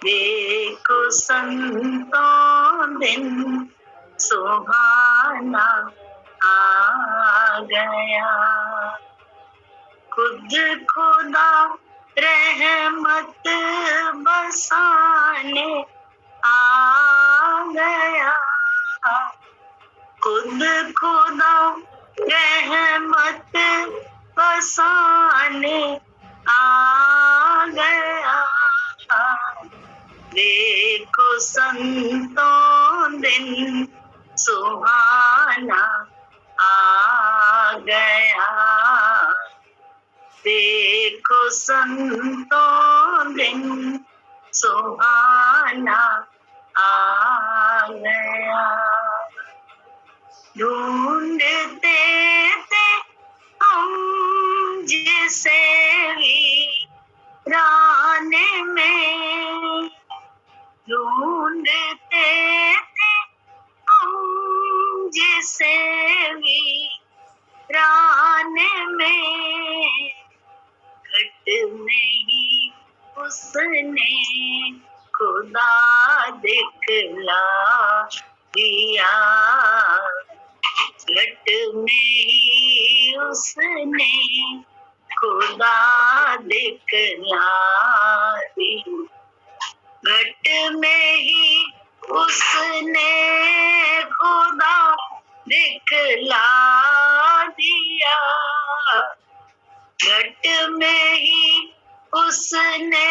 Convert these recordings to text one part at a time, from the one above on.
देखो संतों दिन सुहाना आ गया। खुद खुदा रहमत बरसाने आ गया। खुद खुदा रहमत बरसाने आ गया। देखो संतों दिन सुहाना आ गया। देखो संतों दिन सुहाना आ गया। ढूंढते थे हम जिसे वीराने में, ढूंढते थे हम जिसे वीराने में, घट में ही उसने खुदा दिखला दिया। घट में ही उसने खुदा दिखला दिया। घट में ही उसने खुदा दिखला दिया। घट में ही उसने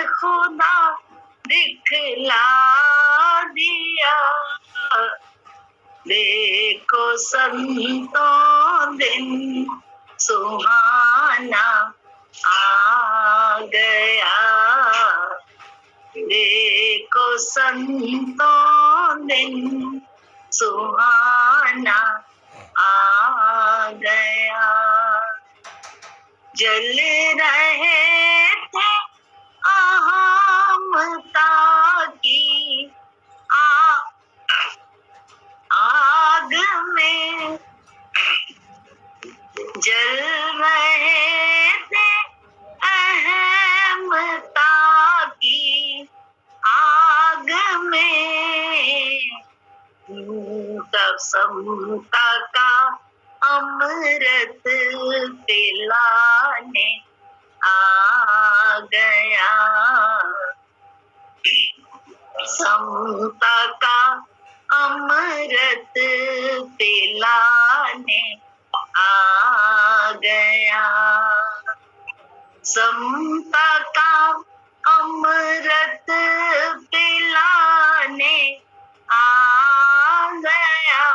खुदा दिखला दिया। देखो संतों दिन सुहाना आ गया। देखो संतों दिन सुहाना आ गया। जल रहे थे अहमता की आग में, जल रहे थे अहमता की आग में, तब समता का अमृत पिलाने आ गया। समता का अमृत पिलाने आ गया। समता का अमृत पिलाने आ गया।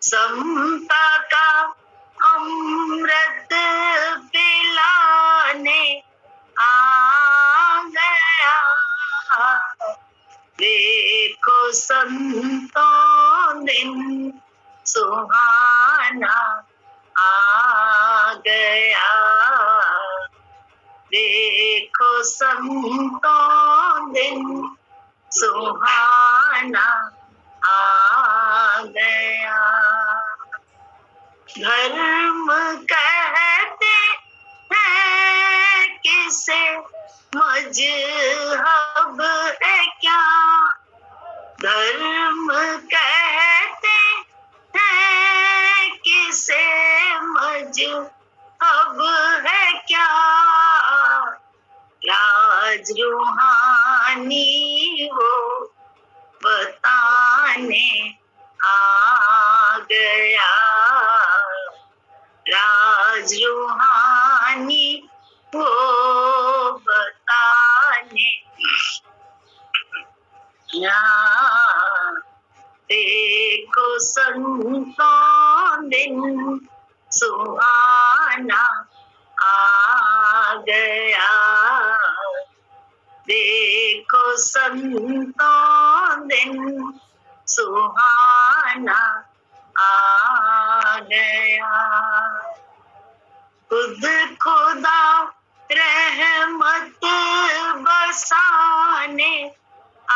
समता का अमृत पिलाने आ गया। देखो संतों दिन सुहाना आ गया। देखो संतों दिन सुहाना आ गया। धर्म कहते हैं किसे, मजहब है क्या। धर्म कहते हैं किसे, मजहब है क्या। राज रूहानी वो बताने आ गया। राज रूहानी वो बताने देखो संतों दिन सुहाना आ गया। देखो संतों दिन सुहाना आ गया। खुद खुदा रहमत बरसाने आ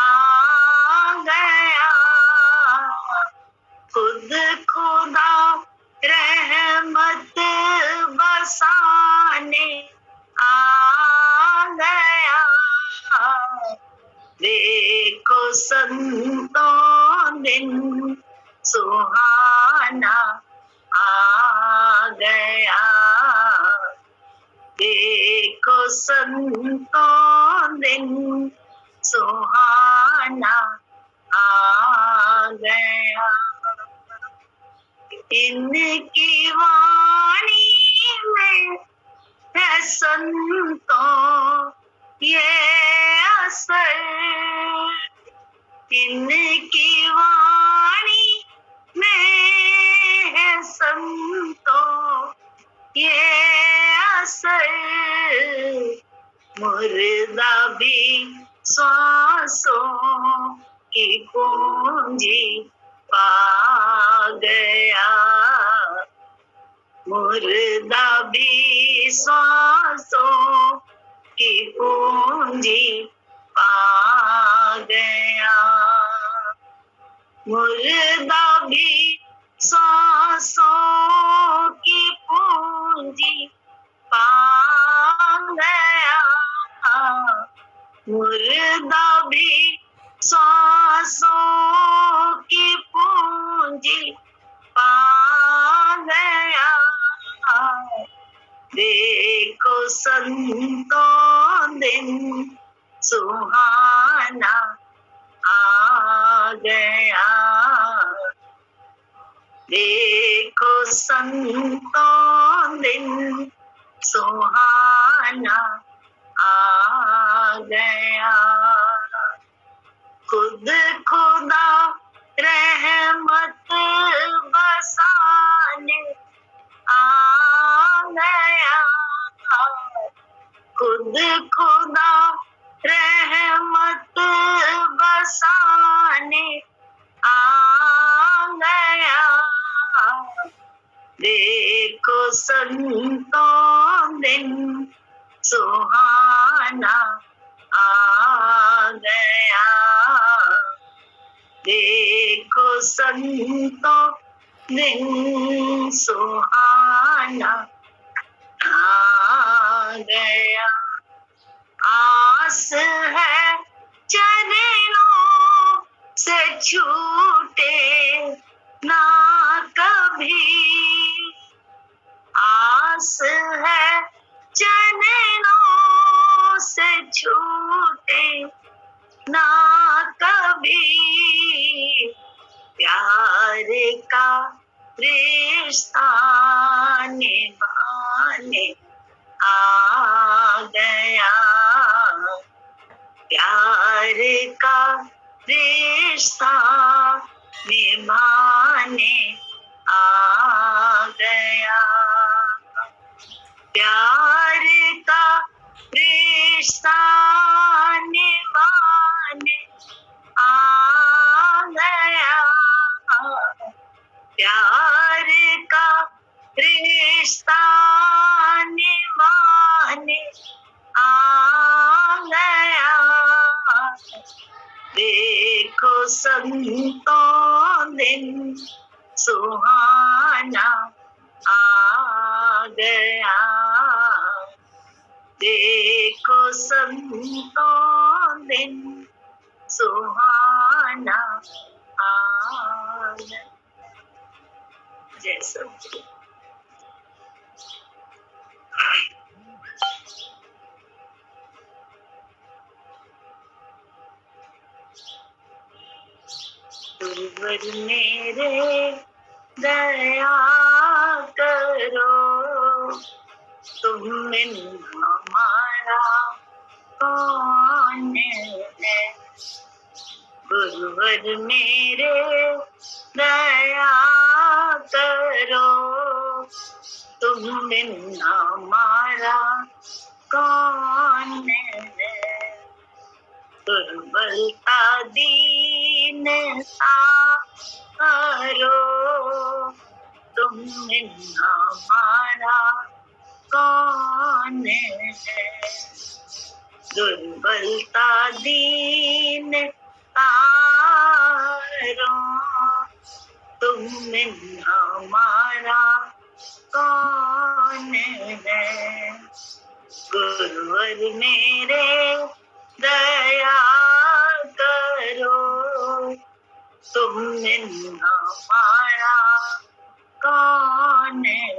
गया। खुद खुदा रहमत बरसाने आ गया। संतों दिन सुहाना आ गया। देखो संतों दिन सुहाना आ गया। इनकी वाणी में है संतों ये असर, इनकी वाणी में है संतों ये असर। मुर्दा भी सांसों की पूंजी पा गया। मुर्दा भी सांसों की पूंजी पा गया। मुर्दा भी सांसों की पूंजी पा गया। मुर्दा भी सांसों की पूंजी पा गया। देखो संतों दिन सुहाना आ गया। देखो संतों दिन सुहाना आ गया। खुद खुदा रहमत बरसाने आ गया। खुद खुदा रहमत बरसाने आ गया। देखो संतों दिन सुहाना आ गया। देखो संतों दिन सुहाना आ गया। आस है चरणों से छूटे ना कभी। आस है चरणों से छूटे ना कभी। प्यार का रिश्ता निभाने आ गया। प्यार का रिश्ता निभाने आ गया। प्यार का रिश्ता निभाने आ गया। प्यार का रिश्ता निभाने आ गया। देखो संतों दिन सुहाना आ गया। देखो संतों दिन सुहाना आ गया। जय सच्चिदानंद। गुरुवर मेरे दया करो, तुम बिन हमारा कौन है। गुरुवर मेरे दया करो, तुम बिन हमारा कौन है। दुर्बलता दीनता करो, तुम बिन हमारा कौन है। दुर्बलता दीनता करो, तुम बिन हमारा कौन है। गुरुवर मेरे दया करो, तुम बिन हमारा कौन है।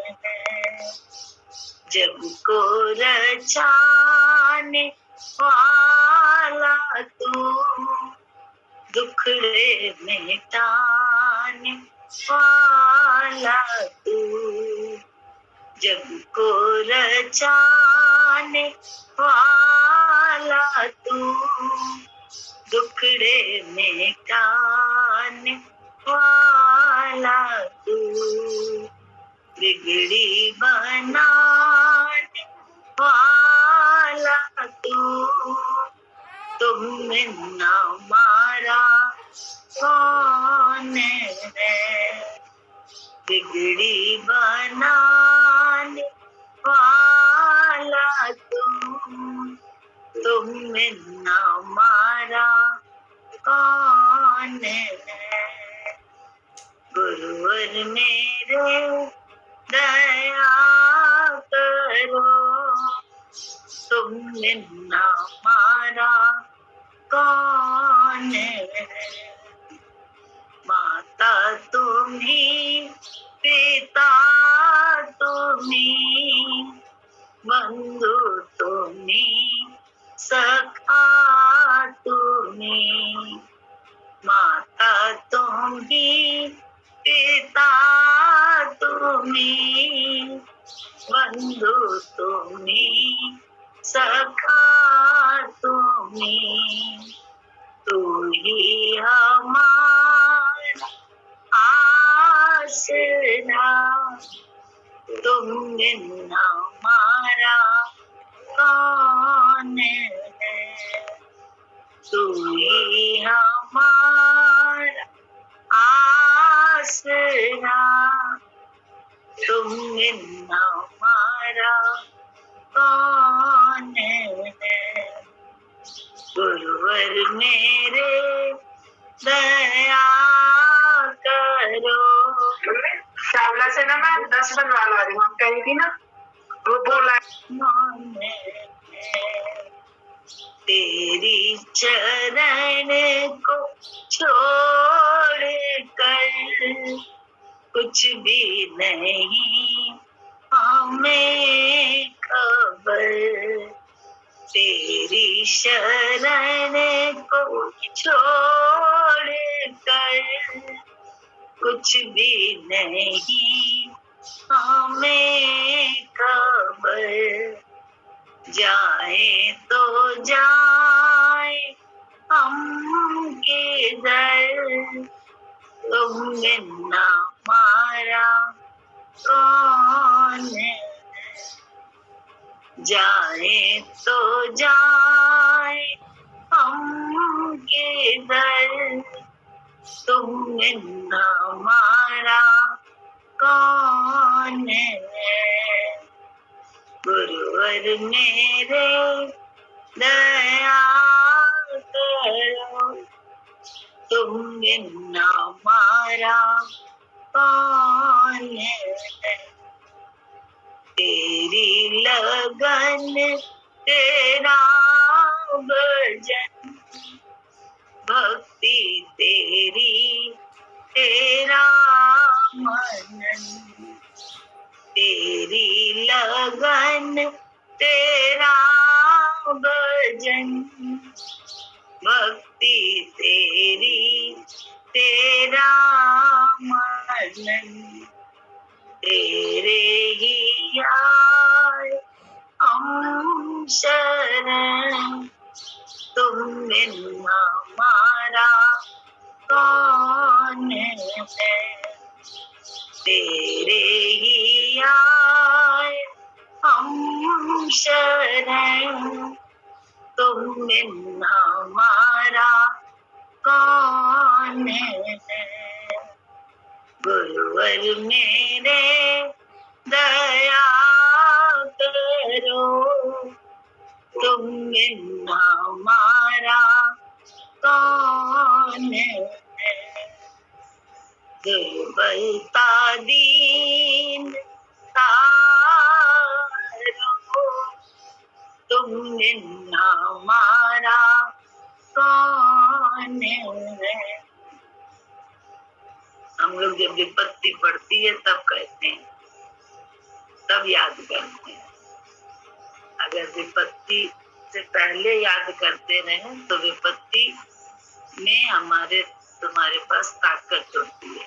जग को रचाने वाला तू, दुखड़े मिटाने वाला तू। जग को रचाने वाला तू, दुखड़े मिटाने वाला तू। बिगड़ी बनाने वाला तू, तुम बिन हमारा कौन है। बिगड़ी बनाने वाला तू, तुम बिन हमारा कौन है। गुरुवर मेरे दया करो, तुम बिन हमारा कौन है। माता तुम्ही, पिता तुम्ही, बंधु तुम्ही, सखा तुम्ही। माता तुम्ही, पिता तुम्ही, बंधु तुम्ही, सखा तुम्ही। तू ही हमारा आसरा, तुम बिन हमारा कौन है। तू ही हमारा आसरा, तुम बिन हमारा कौन है। गुरुवर मेरे दया करो। श्यामला से ना मैं 10 बनवा ला रही हूँ, कही थी ना वो बोला। तेरी चरण को छोड़ कर कुछ भी नहीं हमें खबर। तेरी शरण को छोड़ कर कुछ भी नहीं हमें खबर। जाए तो जाए हम किधर, तुम बिन हमारा कौन है। जाए तो जाए हम किधर, तुम बिन हमारा कौन है। गुरुवर मेरे दया करो, तुम बिन हमारा कौन है। तेरी लगन तेरा भजन, भक्ति तेरी तेरा मनन। तेरी लगन तेरा भजन, भक्ति तेरी तेरा मनन। तेरे ही आए हम शरण, तुम बिन हमारा कौन है। तेरे ही आए हम शरण, तुम बिन हमारा कौन है। गुरुवर मेरे दया करो, तुम बिन हमारा कौन है। दुर्बलता दीन तारो, तुम बिन हमारा कौन है। हम लोग जब विपत्ति पड़ती है तब कहते हैं, तब याद करते हैं। अगर विपत्ति से पहले याद करते रहे तो विपत्ति में तुम्हारे पास ताकत होती है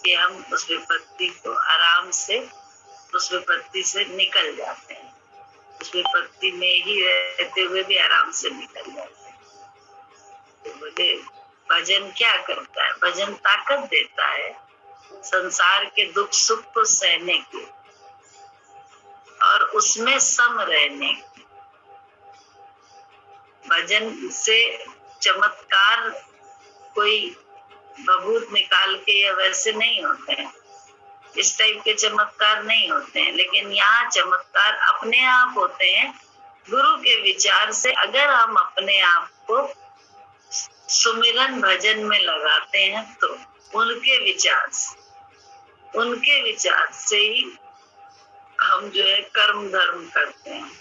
कि हम उस विपत्ति को आराम से, उस विपत्ति से निकल जाते हैं। उस विपत्ति में ही रहते हुए भी आराम से निकल जाते हैं। तो बोले भजन क्या करता है? भजन ताकत देता है संसार के दुख सुख को सहने की और उसमें सम रहने की। भजन से चमत्कार कोई बबूत निकाल के या वैसे नहीं होते हैं, इस टाइप के चमत्कार नहीं होते हैं, लेकिन यहाँ चमत्कार अपने आप होते हैं गुरु के विचार से। अगर हम अपने आप को सुमिरन भजन में लगाते हैं तो उनके विचार से ही हम जो है कर्म धर्म करते हैं,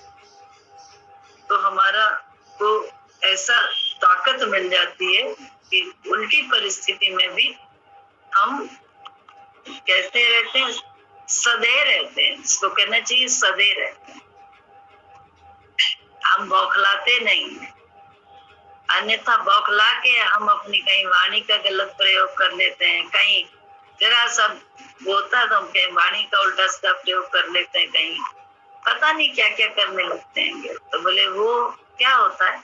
तो हमारा को ऐसा ताकत मिल जाती है कि उल्टी परिस्थिति में भी हम कहते रहते हैं, सदैव रहते हैं। इसको कहना चाहिए सदैव रहते हैं, हम बौखलाते नहीं हैं। अन्यथा बौखला के हम अपनी कहीं वाणी का गलत प्रयोग कर लेते हैं, कहीं जरा सा बोलता तो हम कहीं वाणी का उल्टा सीधा प्रयोग कर लेते हैं, कहीं पता नहीं क्या क्या करने लगते हैं। तो बोले वो क्या होता है,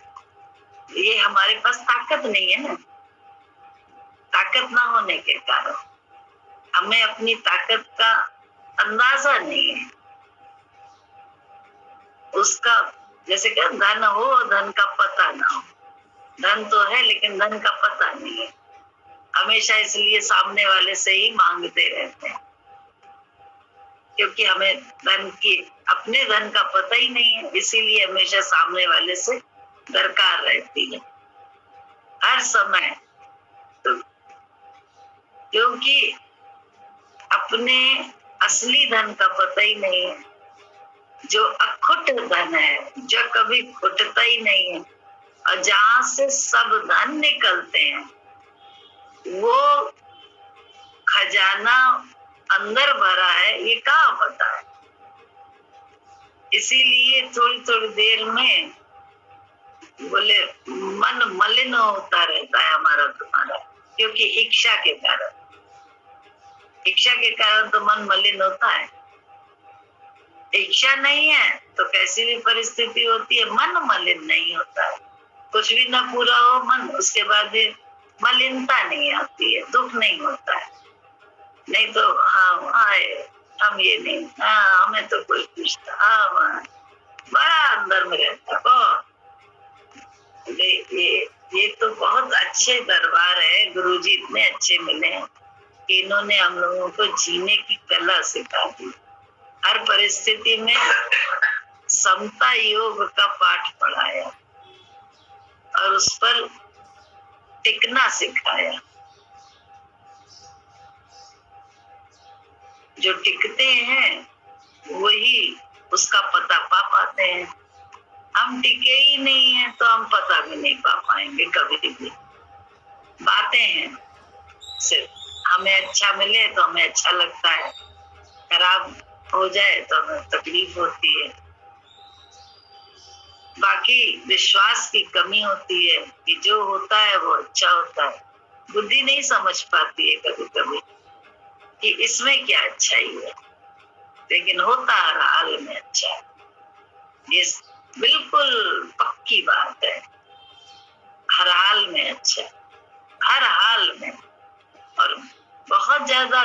ये हमारे पास ताकत नहीं है ना। ताकत ना होने के कारण हमें अपनी ताकत का अंदाजा नहीं है। उसका जैसे क्या धन हो, धन का पता ना हो। धन तो है लेकिन धन का पता नहीं है। हमेशा इसलिए सामने वाले से ही मांगते रहते हैं, क्योंकि हमें अपने धन का पता ही नहीं है, इसीलिए हमेशा सामने वाले से दरकार रहती है हर समय। तो क्योंकि अपने असली धन का पता ही नहीं है, जो अखुट धन है, जो कभी खुटता ही नहीं है, और जहां से सब धन निकलते हैं वो खजाना अंदर भरा है, ये कहाँ पता है। इसीलिए थोड़ी थोड़ी देर में बोले मन मलिन होता रहता है हमारा तुम्हारा, क्योंकि इच्छा के कारण तो मन मलिन होता है। इच्छा नहीं है तो कैसी भी परिस्थिति होती है मन मलिन नहीं होता है। कुछ भी ना पूरा हो मन, उसके बाद मलिनता नहीं आती है, दुख नहीं होता है। नहीं तो हाँ आए हम ये नहीं, हाँ हमें तो कोई पूछता, हाँ बड़ा अंदर में रहता। बहुत ये तो बहुत अच्छे दरबार है, गुरुजी इतने अच्छे मिले हैं कि इन्होंने हम लोगों को जीने की कला सिखा दी। हर परिस्थिति में समता योग का पाठ पढ़ाया और उस पर टिकना सिखाया। जो टिकते हैं वही उसका पता पा पाते हैं। हम टिके ही नहीं है तो हम पता भी नहीं पा पाएंगे कभी भी। बातें हैं, सिर्फ हमें अच्छा मिले तो हमें अच्छा लगता है, खराब हो जाए तो हमें तकलीफ होती है। बाकी विश्वास की कमी होती है कि जो होता है वो अच्छा होता है। बुद्धि नहीं समझ पाती है कभी कभी कि इसमें क्या अच्छाई है, लेकिन होता हर हाल में अच्छा है। ये बिल्कुल पक्की बात है, हर हाल में अच्छा, हर हाल में। और बहुत ज्यादा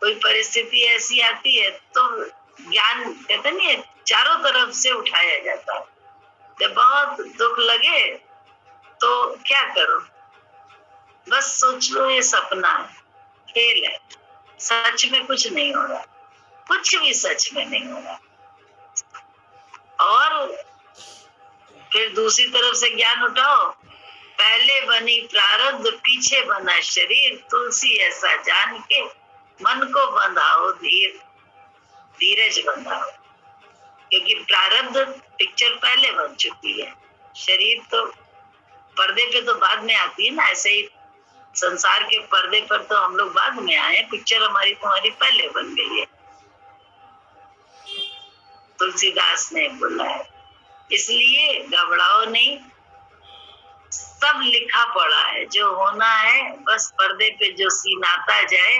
कोई परिस्थिति ऐसी आती है तो ज्ञान कहते नहीं है, चारों तरफ से उठाया जाता है। जब बहुत दुख लगे तो क्या करो, बस सोच लो ये सपना है, खेल है, सच में कुछ नहीं हो रहा, कुछ भी सच में नहीं हो रहा। और फिर दूसरी तरफ से ज्ञान उठाओ, पहले बनी प्रारब्ध पीछे बना शरीर, तुलसी ऐसा जान के मन को बंधाओ धीरज बंधाओ। क्योंकि प्रारब्ध पिक्चर पहले बन चुकी है, शरीर तो पर्दे पे तो बाद में आती है ना। ऐसे ही संसार के पर्दे पर तो हम लोग बाद में आए, पिक्चर हमारी तुम्हारी पहले बन गई है, तुलसीदास ने बोला है। इसलिए घबराओ नहीं, सब लिखा पड़ा है, जो होना है बस पर्दे पे जो सीन आता जाए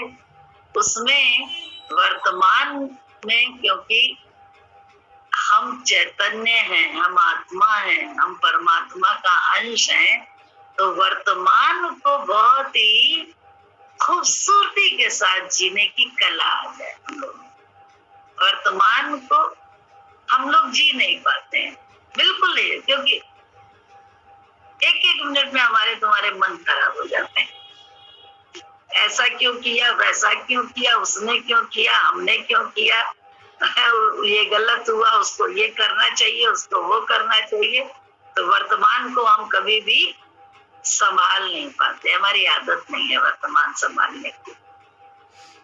उसमें। वर्तमान में क्योंकि हम चैतन्य हैं, हम आत्मा हैं, हम परमात्मा का अंश हैं, तो वर्तमान को बहुत ही खूबसूरती के साथ जीने की कला आ जाए हम लोग। वर्तमान को हम लोग जी नहीं पाते हैं, बिल्कुल नहीं, क्योंकि एक एक मिनट में हमारे तुम्हारे मन खराब हो जाते हैं। ऐसा क्यों किया, वैसा क्यों किया, उसने क्यों किया, हमने क्यों किया, ये गलत हुआ, उसको ये करना चाहिए, उसको वो करना चाहिए। तो वर्तमान को हम कभी भी संभाल नहीं पाते, हमारी आदत नहीं है वर्तमान संभालने की।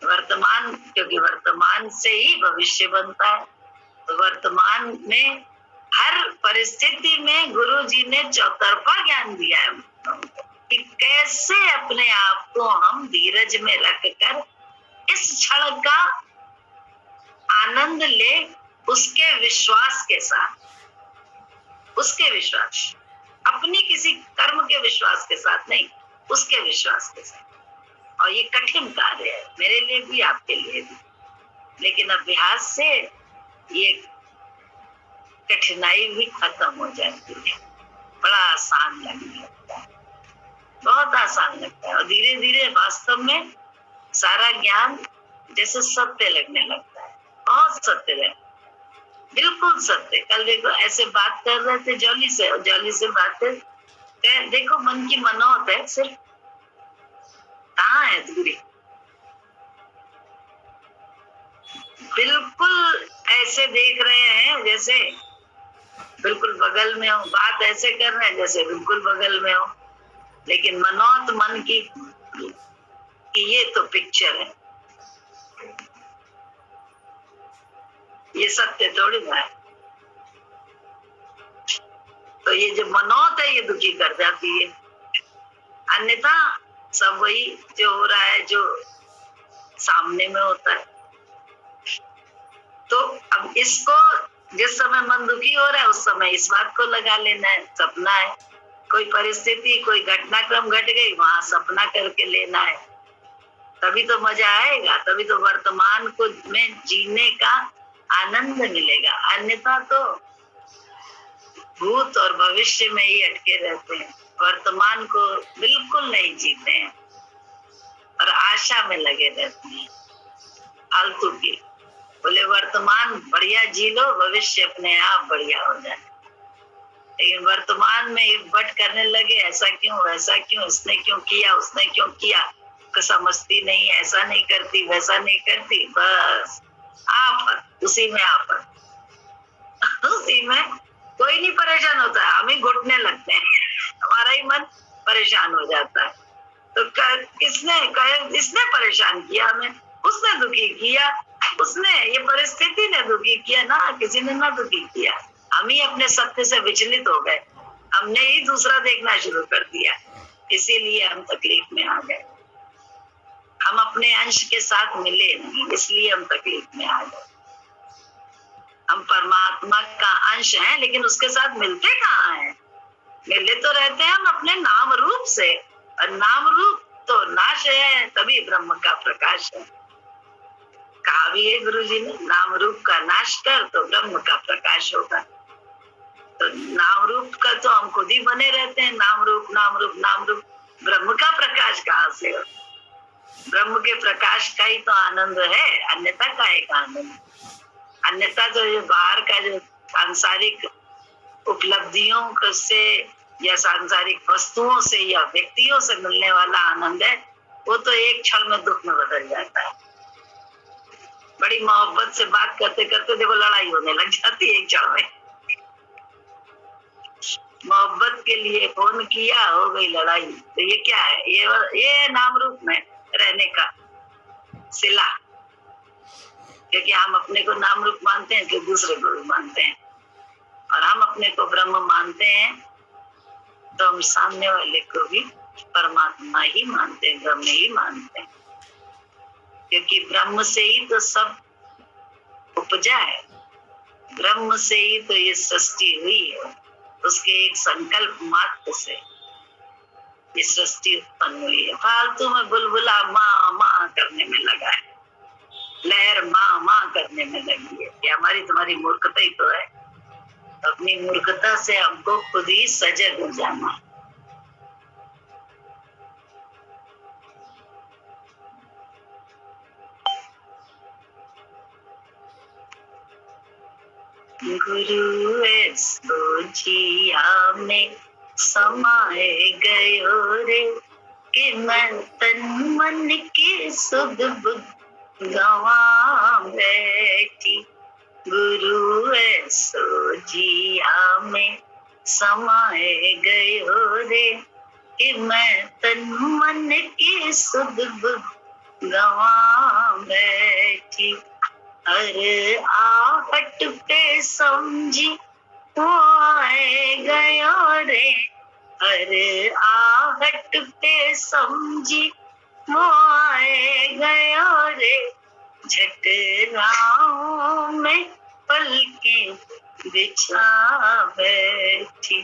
वर्तमान, क्योंकि वर्तमान से ही भविष्य बनता है। तो वर्तमान में हर परिस्थिति में गुरु जी ने चौतरफा ज्ञान दिया है कि कैसे अपने आप को हम धीरज में रखकर इस क्षण का आनंद ले, उसके विश्वास के साथ, उसके विश्वास, अपनी किसी कर्म के विश्वास के साथ नहीं, उसके विश्वास के साथ। और ये कठिन कार्य है मेरे लिए भी, आपके लिए भी, लेकिन अभ्यास से ये कठिनाई भी खत्म हो जाती है, बड़ा आसान लगने लगता है, बहुत आसान लगता है। और धीरे धीरे वास्तव में सारा ज्ञान जैसे सत्य लगने लगता है, बहुत सत्य है, बिल्कुल सत्य। कल देखो ऐसे बात कर रहे थे जॉली से बात है, देखो मन की मनोहत है, सिर्फ कहाँ है दूरी, बिल्कुल ऐसे देख रहे हैं जैसे बिल्कुल बगल में हो, बात ऐसे कर रहे हैं जैसे बिल्कुल बगल में हो, लेकिन मनोहत मन की कि ये तो पिक्चर है, ये सत्य थोड़ी ना है। तो ये जो मनोहत है ये दुखी कर जाती है, अन्यथा सब वही जो हो रहा है जो सामने में होता है। तो अब इसको जिस समय मन दुखी हो रहा है उस समय इस बात को लगा लेना है, सपना है, कोई परिस्थिति, कोई घटनाक्रम घट गई, वहां सपना करके लेना है, तभी तो मजा आएगा, तभी तो वर्तमान को में जीने का आनंद मिलेगा। अन्यथा तो भूत और भविष्य में ही अटके रहते हैं, वर्तमान को बिल्कुल नहीं जीते हैं और आशा में लगे रहते हैं फालतू की। बोले वर्तमान बढ़िया जी लो, भविष्य अपने आप बढ़िया हो जाए। लेकिन वर्तमान में एक बट करने लगे, ऐसा क्यों, वैसा क्यों, इसने क्यों किया, उसने क्यों किया, तो समझती नहीं, ऐसा नहीं करती, वैसा नहीं करती, बस आफत, उसी में आफत, उसी में कोई नहीं परेशान होता है, हम ही घुटने लगते हैं, हमारा ही मन परेशान हो जाता है। तो इसने परेशान किया हमें, उसने दुखी किया, उसने, ये परिस्थिति ने दुखी किया ना, किसी ने ना दुखी किया, हम ही अपने सत्य से विचलित हो गए, हमने ही दूसरा देखना शुरू कर दिया, इसीलिए हम तकलीफ में आ गए। हम अपने अंश के साथ मिले नहीं, इसलिए हम तकलीफ में आ गए। हम परमात्मा का अंश हैं, लेकिन उसके साथ मिलते कहाँ हैं? मिले तो रहते हैं हम अपने नाम रूप से, और नाम रूप तो नाश है, तभी ब्रह्म का प्रकाश है। कहा भी है गुरु जी ने, नाम रूप का नाश कर तो ब्रह्म का प्रकाश होगा। तो नाम रूप का तो हम खुद ही बने रहते हैं, नाम रूप नाम रूप नाम रूप, ब्रह्म का प्रकाश कहाँ से हो? ब्रह्म के प्रकाश का ही तो आनंद है, अन्यथा का एक आनंद। अन्यथा तो जो बाहर का जो सांसारिक उपलब्धियों से या सांसारिक वस्तुओं से या व्यक्तियों से मिलने वाला आनंद है, वो तो एक क्षण में दुख में बदल जाता है। बड़ी मोहब्बत से बात करते करते देखो लड़ाई होने लग जाती है एक क्षण में। मोहब्बत के लिए फोन किया, हो गई लड़ाई। तो ये क्या है? ये नाम रूप में रहने का सिला, क्योंकि हम अपने को नाम रूप मानते हैं कि दूसरे को भी मानते हैं, और हम अपने को ब्रह्म मानते हैं तो हम सामने वाले को भी परमात्मा ही मानते हैं, ब्रह्म ही मानते हैं, क्योंकि ब्रह्म से ही तो सब उपजा है, ब्रह्म से ही तो ये सृष्टि हुई है, उसके एक संकल्प मात्र से ये सृष्टि उत्पन्न हुई है। फालतू में बुलबुला माँ माँ करने में लगा है, लहर माँ माँ करने में लगी है, ये हमारी तुम्हारी मूर्खता ही तो है। अपनी मूर्खता से हमको खुद ही सजग हो जाना है। गुरु ऐसो जिया में समाए गयो रे, कि मैं तन मन की सुध बुध गवा बैठी। गुरु ऐसो जिया में समाए गयो रे, कि मैं तन मन की सुध बुध गवा बैठी। अरे आहट पे समझी वो आए गयो रे, अरे आहट पे समझी वो आए गयो रे, झट राहों में पलके बिछा बैठी।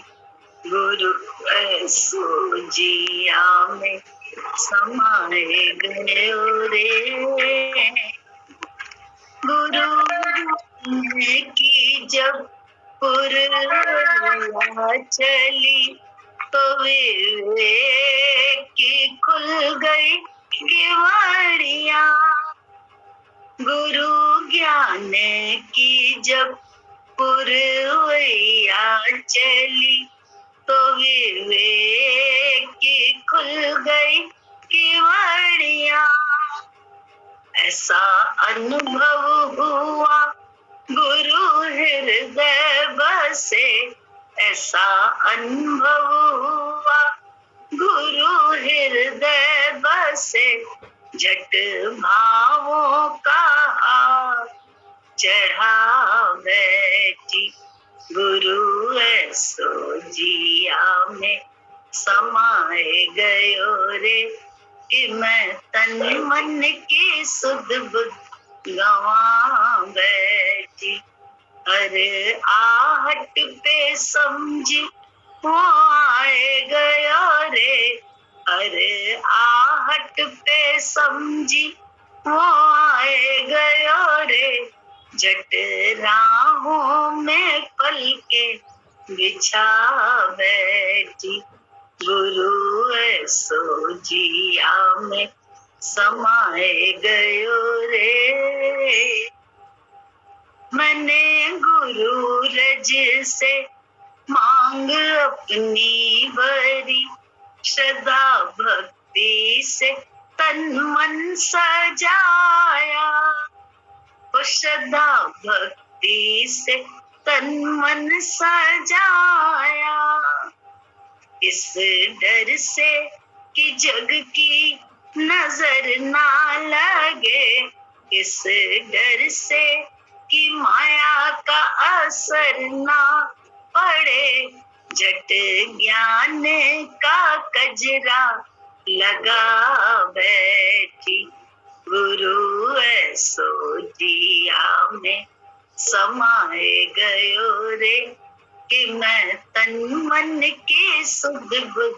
गुरु ऐसो जिया में समाए गयो रे, गुरु की जब पुरवा चली, तो विवेक की खुल गई केवड़िया। गुरु ज्ञान की जब पुरवैया चली, तो विवेक की खुल गई केवड़िया। ऐसा अनुभव हुआ गुरु हृदय बसे, ऐसा अनुभव हुआ गुरु हृदय बसे, झट भावों का हार चढ़ा बैठी। गुरु ऐसो जिया में समाए गयो रे, कि मैं तन मन की सुध बुध गवा बैठी। अरे आहट पे समझी वो आए गयो रे, अरे आहट पे समझी वो आए गयो रे, झट राहों में पलके बिछा बैठी। गुरु ऐसो जिया में समाए गयो रे, मैंने गुरु रज से मांग अपनी बरी, श्रद्धा भक्ति से तन मन सजाया। वो श्रद्धा भक्ति से तन मन सजाया, इस डर से कि जग की नजर ना लगे, इस डर से कि माया का असर ना पड़े, झट ज्ञान का कजरा लगा बैठी। गुरु ऐसो जिया में समाए गयो रे, कि मैं तन मन की सुध बुध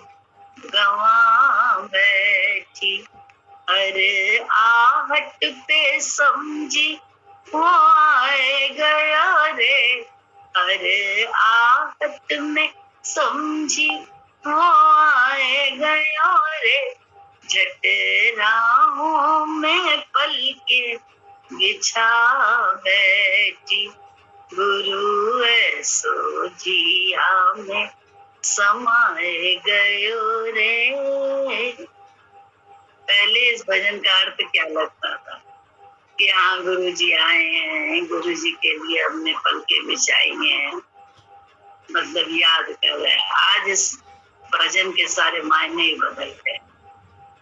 गवा बैठी। अरे आहट पे समझी वो आए गया रे, अरे आहट में समझी वो आए गया रे, झट राहों में पलके बिछा बैठी। गुरु ऐसो जिया में समाए गयो रे। पहले इस भजन का अर्थ क्या लगता था कि हाँ गुरु जी आए हैं, गुरु जी के लिए हमने पलके बिछाई हैं, मतलब याद कर रहे हैं। आज इस भजन के सारे मायने ही बदल गए,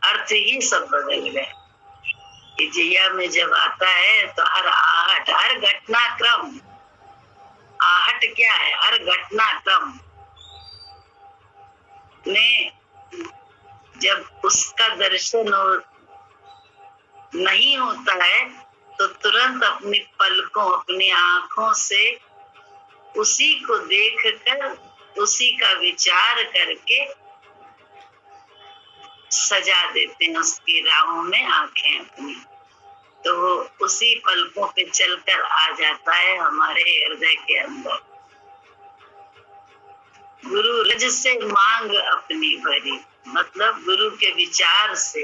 अर्थ ही सब बदल गए। कि जिया में जब आता है तो हर आहट, हर घटनाक्रम, आहट क्या है, हर घटनाक्रम में जब उसका दर्शन नहीं होता है तो तुरंत अपनी पलकों, अपनी आंखों से उसी को देखकर, उसी का विचार करके सजा देते हैं उसकी राहों में आंखें अपनी। तो वो उसी पलकों पे चलकर आ जाता है हमारे हृदय के अंदर। गुरु रज से मांग अपनी भरी, मतलब गुरु के विचार से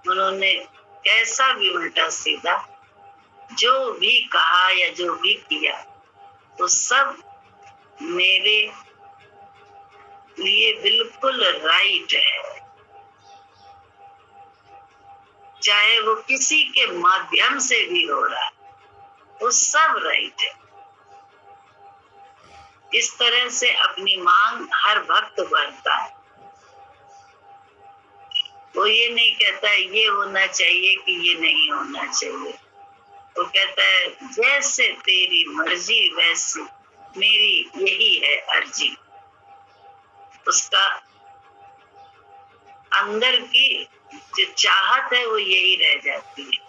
उन्होंने कैसा भी उल्टा सीधा जो भी कहा या जो भी किया तो सब मेरे लिए बिल्कुल राइट है, चाहे वो किसी के माध्यम से भी हो रहा है, वो सब राइट है। इस तरह से अपनी मांग हर भक्त भरता है। वो ये नहीं कहता है ये होना चाहिए कि ये नहीं होना चाहिए। वो कहता है जैसे तेरी मर्जी वैसे मेरी यही है अर्जी। उसका अंदर की जो चाहत है वो यही रह जाती है।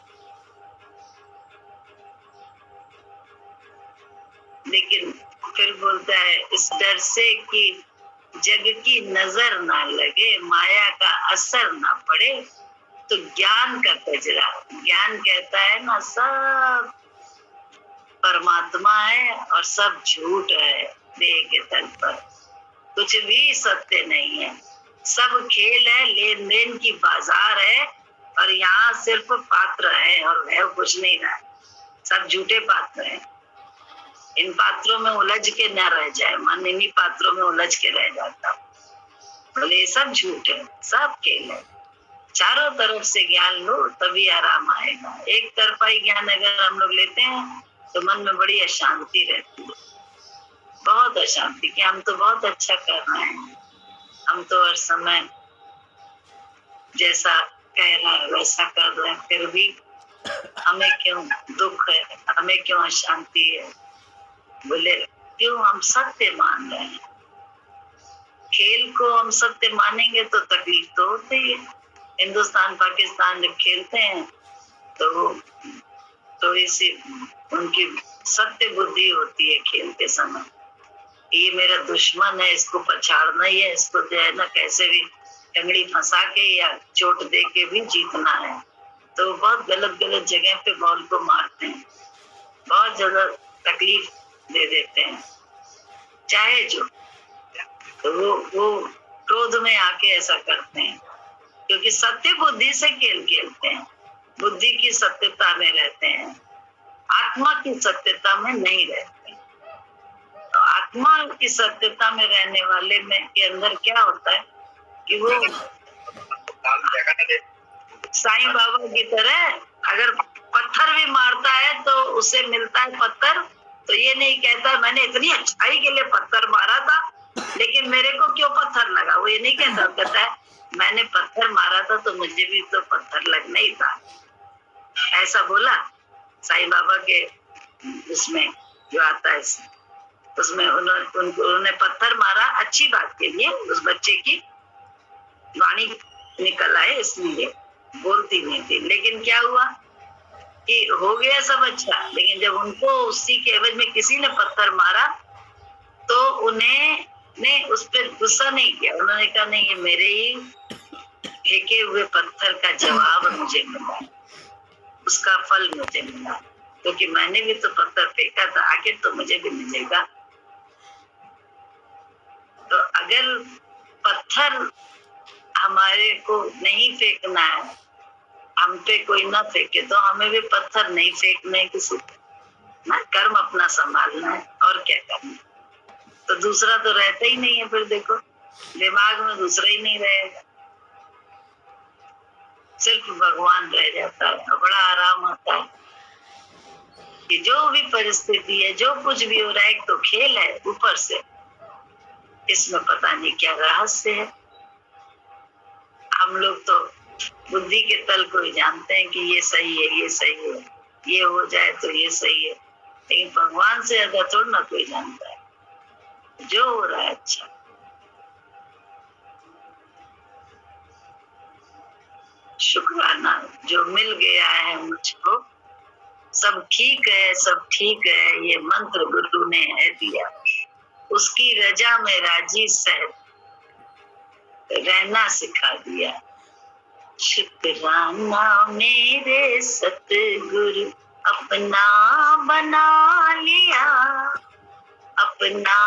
लेकिन फिर बोलता है इस डर से कि जग की नजर ना लगे, माया का असर ना पड़े, तो ज्ञान का कजरा, ज्ञान कहता है ना सब परमात्मा है और सब झूठ है, देह के तल पर कुछ भी सत्य नहीं है, सब खेल है, लेन देन की बाजार है और यहाँ सिर्फ पात्र है और है कुछ नहीं रहा, सब झूठे पात्र हैं। इन पात्रों में उलझ के न रह जाए, मन इन्हीं पात्रों में उलझ के रह जाता। बोले सब झूठ है, सब खेल है, चारों तरफ से ज्ञान लो तभी आराम आएगा। एक तरफा ही ज्ञान अगर हम लोग लेते हैं तो मन में बड़ी अशांति रहती है, बहुत अशांति कि हम तो बहुत अच्छा कर रहे हैं, हम तो हर समय जैसा कह रहा है वैसा कर रहे हैं, फिर भी हमें क्यों दुख है, हमें क्यों अशांति है। बोले क्यों हम सत्य मान रहे हैं, खेल को हम सत्य मानेंगे तो तकलीफ तो होती है। हिंदुस्तान पाकिस्तान जब खेलते हैं तो थोड़ी सी उनकी सत्य बुद्धि होती है खेल के समय, ये मेरा दुश्मन है, इसको पछाड़ना ही है, इसको जो है ना कैसे भी टंगड़ी फंसा के या चोट दे के भी जीतना है। तो बहुत गलत गलत जगह पे बॉल को मारते हैं, बहुत ज्यादा तकलीफ दे देते हैं, चाहे जो। तो वो क्रोध में आके ऐसा करते हैं क्योंकि सत्य बुद्धि से खेल खेलते हैं, बुद्धि की सत्यता में रहते हैं, आत्मा की सत्यता में नहीं रहते। तो आत्मा की सत्यता में रहने वाले में के अंदर क्या होता है कि वो साईं बाबा की तरह अगर पत्थर भी मारता है तो उसे मिलता है पत्थर, तो ये नहीं कहता मैंने इतनी अच्छाई के लिए पत्थर मारा था लेकिन मेरे को क्यों पत्थर लगा, वो ये नहीं कहता, कहता है मैंने पत्थर मारा था तो मुझे भी तो पत्थर लगना ही था। ऐसा बोला साईं बाबा के उसमें जो आता है उसमें उन्होंने पत्थर मारा अच्छी बात के लिए, उस बच्चे की वाणी निकल आए इसलिए, बोलती नहीं थी। लेकिन क्या हुआ कि हो गया सब अच्छा, लेकिन जब उनको उसी के एवज में किसी ने पत्थर मारा तो उन्हें ने उस पर गुस्सा नहीं किया, उन्होंने कहा नहीं ये मेरे ही फेंके हुए पत्थर का जवाब मुझे मिला, उसका फल मुझे मिला, क्योंकि मैंने भी तो पत्थर फेंका था, आखिर तो मुझे भी मिलेगा। तो अगर पत्थर हमारे को नहीं फेंकना है, हम पे कोई ना फेंके तो हमें भी पत्थर नहीं फेंकना है किसी पे ना, कर्म अपना संभालना है और क्या करना। तो दूसरा तो रहता ही नहीं है, फिर देखो दिमाग में दूसरा ही नहीं रहेगा, सिर्फ भगवान रह जाता है और बड़ा आराम आता है कि जो भी परिस्थिति है, जो कुछ भी हो रहा है, एक तो खेल है ऊपर से, इसमें पता नहीं क्या रहस्य है। हम लोग तो बुद्धि के तल को ही जानते हैं कि ये सही है, ये सही है, ये हो जाए तो ये सही है, लेकिन भगवान से ज्यादा थोड़ा ना कोई जानता है जो हो रहा है अच्छा। शुक्राना जो मिल गया है मुझको। सब ठीक है, सब ठीक है, ये मंत्र गुरु ने है दिया। उसकी रजा में राजी सह रहना सिखा दिया। शुक्राना मेरे सतगुरु अपना बना लिया, अपना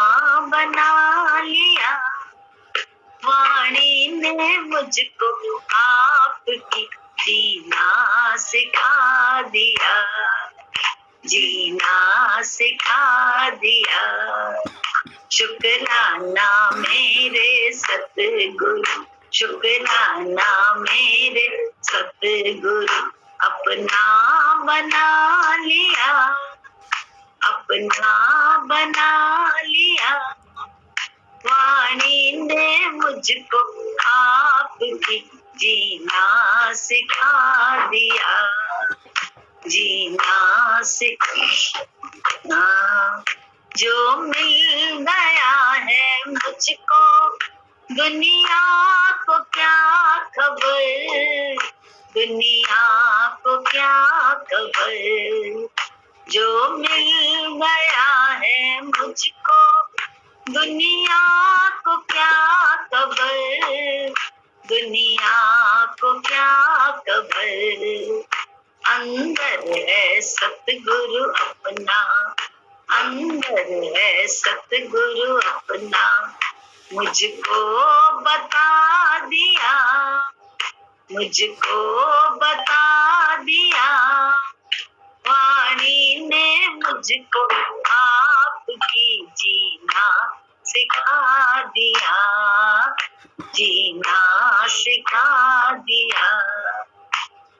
बना लिया। वाणी ने मुझको आपकी जीना सिखा दिया, जीना सिखा दिया। शुक्राना मेरे सतगुरु, शुक्राना मेरे सतगुरु अपना बना लिया, अपना बना लिया। वाणी ने मुझको आपकी जीना सिखा दिया, जीना सिखा। जो मिल गया है मुझको दुनिया को क्या खबर, दुनिया को क्या खबर। जो मिल गया है मुझको दुनिया को क्या खबर, दुनिया को क्या खबर। अंदर है सतगुरु अपना, अंदर है सतगुरु अपना। मुझको बता दिया, मुझको बता दिया। वाणी ने मुझको आपकी जीना सिखा दिया, जीना सिखा दिया।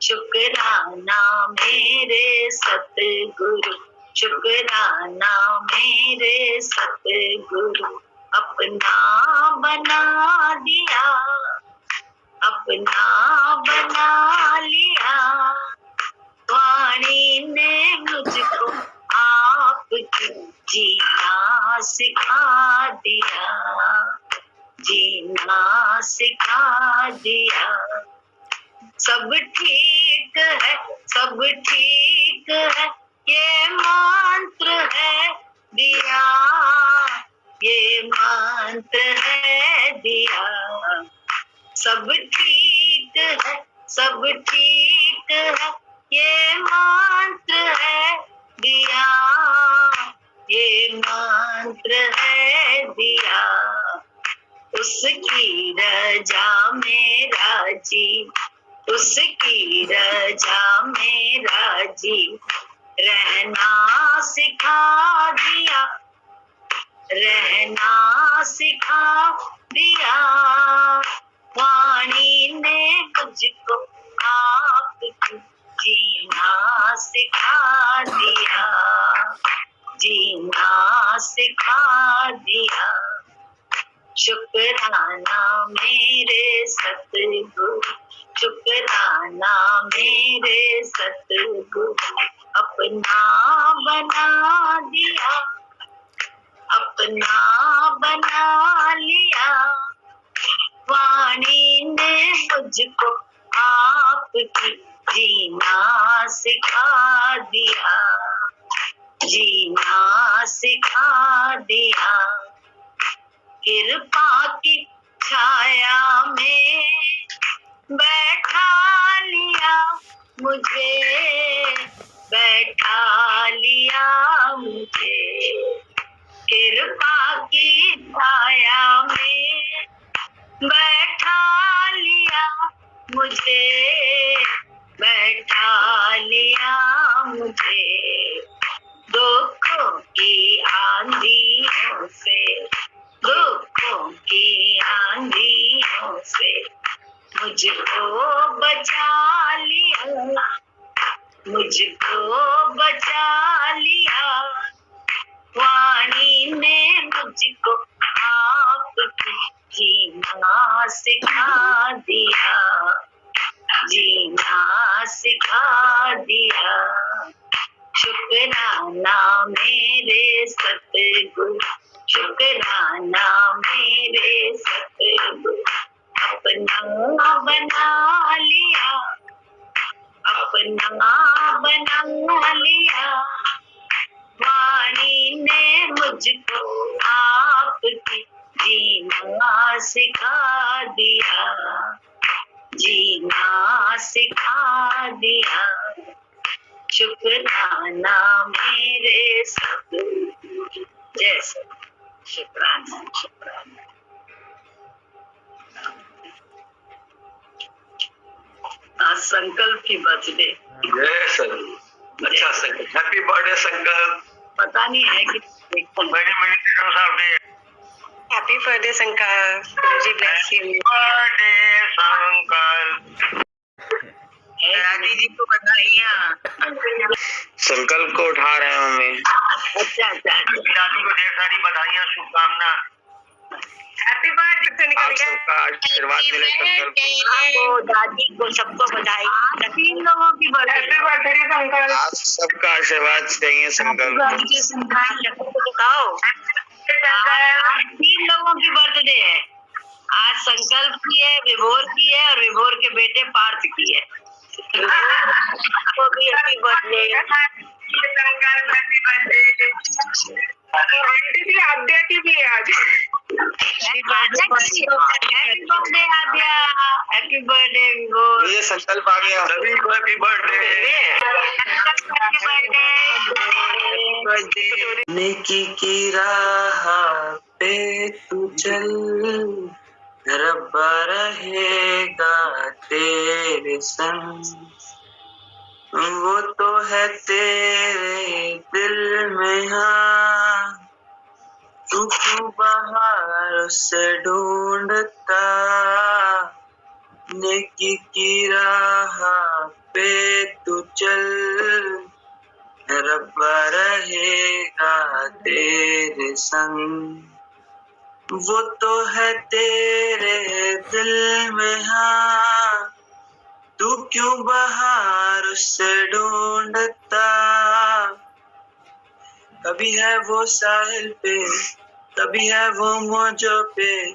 शुक्राना मेरे सतगुरु, शुक्राना मेरे सतगुरु अपना बना दिया, अपना बना लिया। वाणी ने मुझको आपकी जीना सिखा दिया, जीना सिखा दिया। सब ठीक है, सब ठीक है, ये मंत्र है दिया, ये मंत्र है दिया। सब ठीक है, सब ठीक है, ये मंत्र है दिया, ये मंत्र है दिया। उसकी रजा में राजी, उसकी रजा में राजी रहना सिखा दिया, रहना सिखा दिया। वाणी ने मुझको आपकी जीना सिखा दिया, जीना सिखा दिया। शुक्राना मेरे सतगुरु, शुक्राना मेरे सतगुरु अपना बना दिया, अपना बना लिया। वाणी ने मुझको आपकी जीना सिखा दिया, जीना सिखा दिया। कृपा की छाया में बैठा लिया मुझे, बैठा लिया मुझे। कृपा की छाया में बैठा लिया मुझे, बैठा लिया मुझे। दुखों की आंधियों से, दुखों की आंधियों से मुझको बचा लिया, मुझको बचा लिया। वाणी ने मुझको आपकी जीना सिखा दिया, जीना सिखा दिया। शुक्राना मेरे सतगुरु, शुक्राना मेरे सतगुरु अपना बना लिया, सिखा दिया, जीना सिखा दिया, शुक्राना मेरे सतगुरु। जैसे शुक्राना शुक्राना। आज संकल्प की बर्थडे। जय सर, अच्छा संकल्प, हैप्पी बर्थडे संकल्प। पता नहीं है कि हैप्पी बर्थडे संकल्प, गुरुजी ब्लेस यू। बर्थडे संकल्प। दादी जी को बधाइयाँ। संकल्प को उठा रहे हैं मम्मी। अच्छा अच्छा। दादी को ढेर सारी बधाइयाँ, शुभकामना। हैप्पी बर्थडे से आप निकल सबका आशीर्वाद मिले संकल्प को। आपको, दादी को, सबको बधाई। 3 लोगों की बर्थडे। हैप्पी बर्थडे संकल्प। आप सबका आशीर्वाद चाहिए संकल्प। आज 3 लोगों की बर्थडे है। आज संकल्प की है, विभोर की है और विभोर के बेटे पार्थ की है। आपको भी हैप्पी बर्थडे। संकल्प हैप्पी बर्थडे। आंटी जी आद्या की भी है आज। हैप्पी बर्थडे आद्या, हैप्पी बर्थडे विभोर। ये संकल्प आ गया। सभी को हैप्पी बर्थडे। नेकी की राह पे तू चल, रब्बा रहेगा तेरे संग। वो तो है तेरे दिल में, हाँ तू क्यों बाहर उसे ढूंढता। नेकी की राह पे तू चल, रब्बा रहेगा तेरे संग। वो तो है तेरे दिल में, हाँ तू क्यों बाहर उसे ढूंढता। कभी है वो साहिल पे, कभी है वो मौजों पे,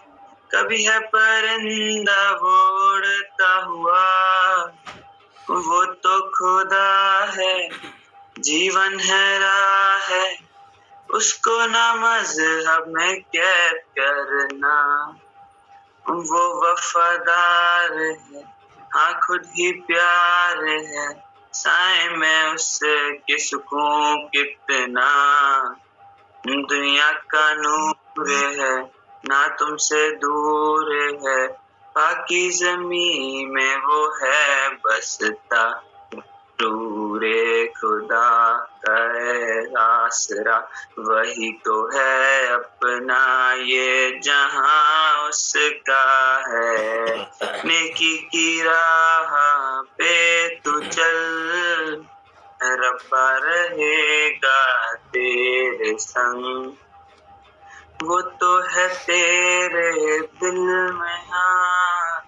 कभी है परिंदा वो उड़ता हुआ। वो तो खुदा है, जीवन है राह है, उसको ना मज़हब में कैद करना। वो वफादार है, हाँ खुद ही प्यार है, साए में उसके सुकून कितना। दुनिया का नूर है, ना तुमसे दूर है, बाकी ज़मीन में वो है बसता। नूरे खुदा का आसरा, वही तो है अपना ये जहां उसका है। नेकी की राह पे तू चल, रब्बा रहेगा तेरे संग। वो तो है तेरे दिल में, हाँ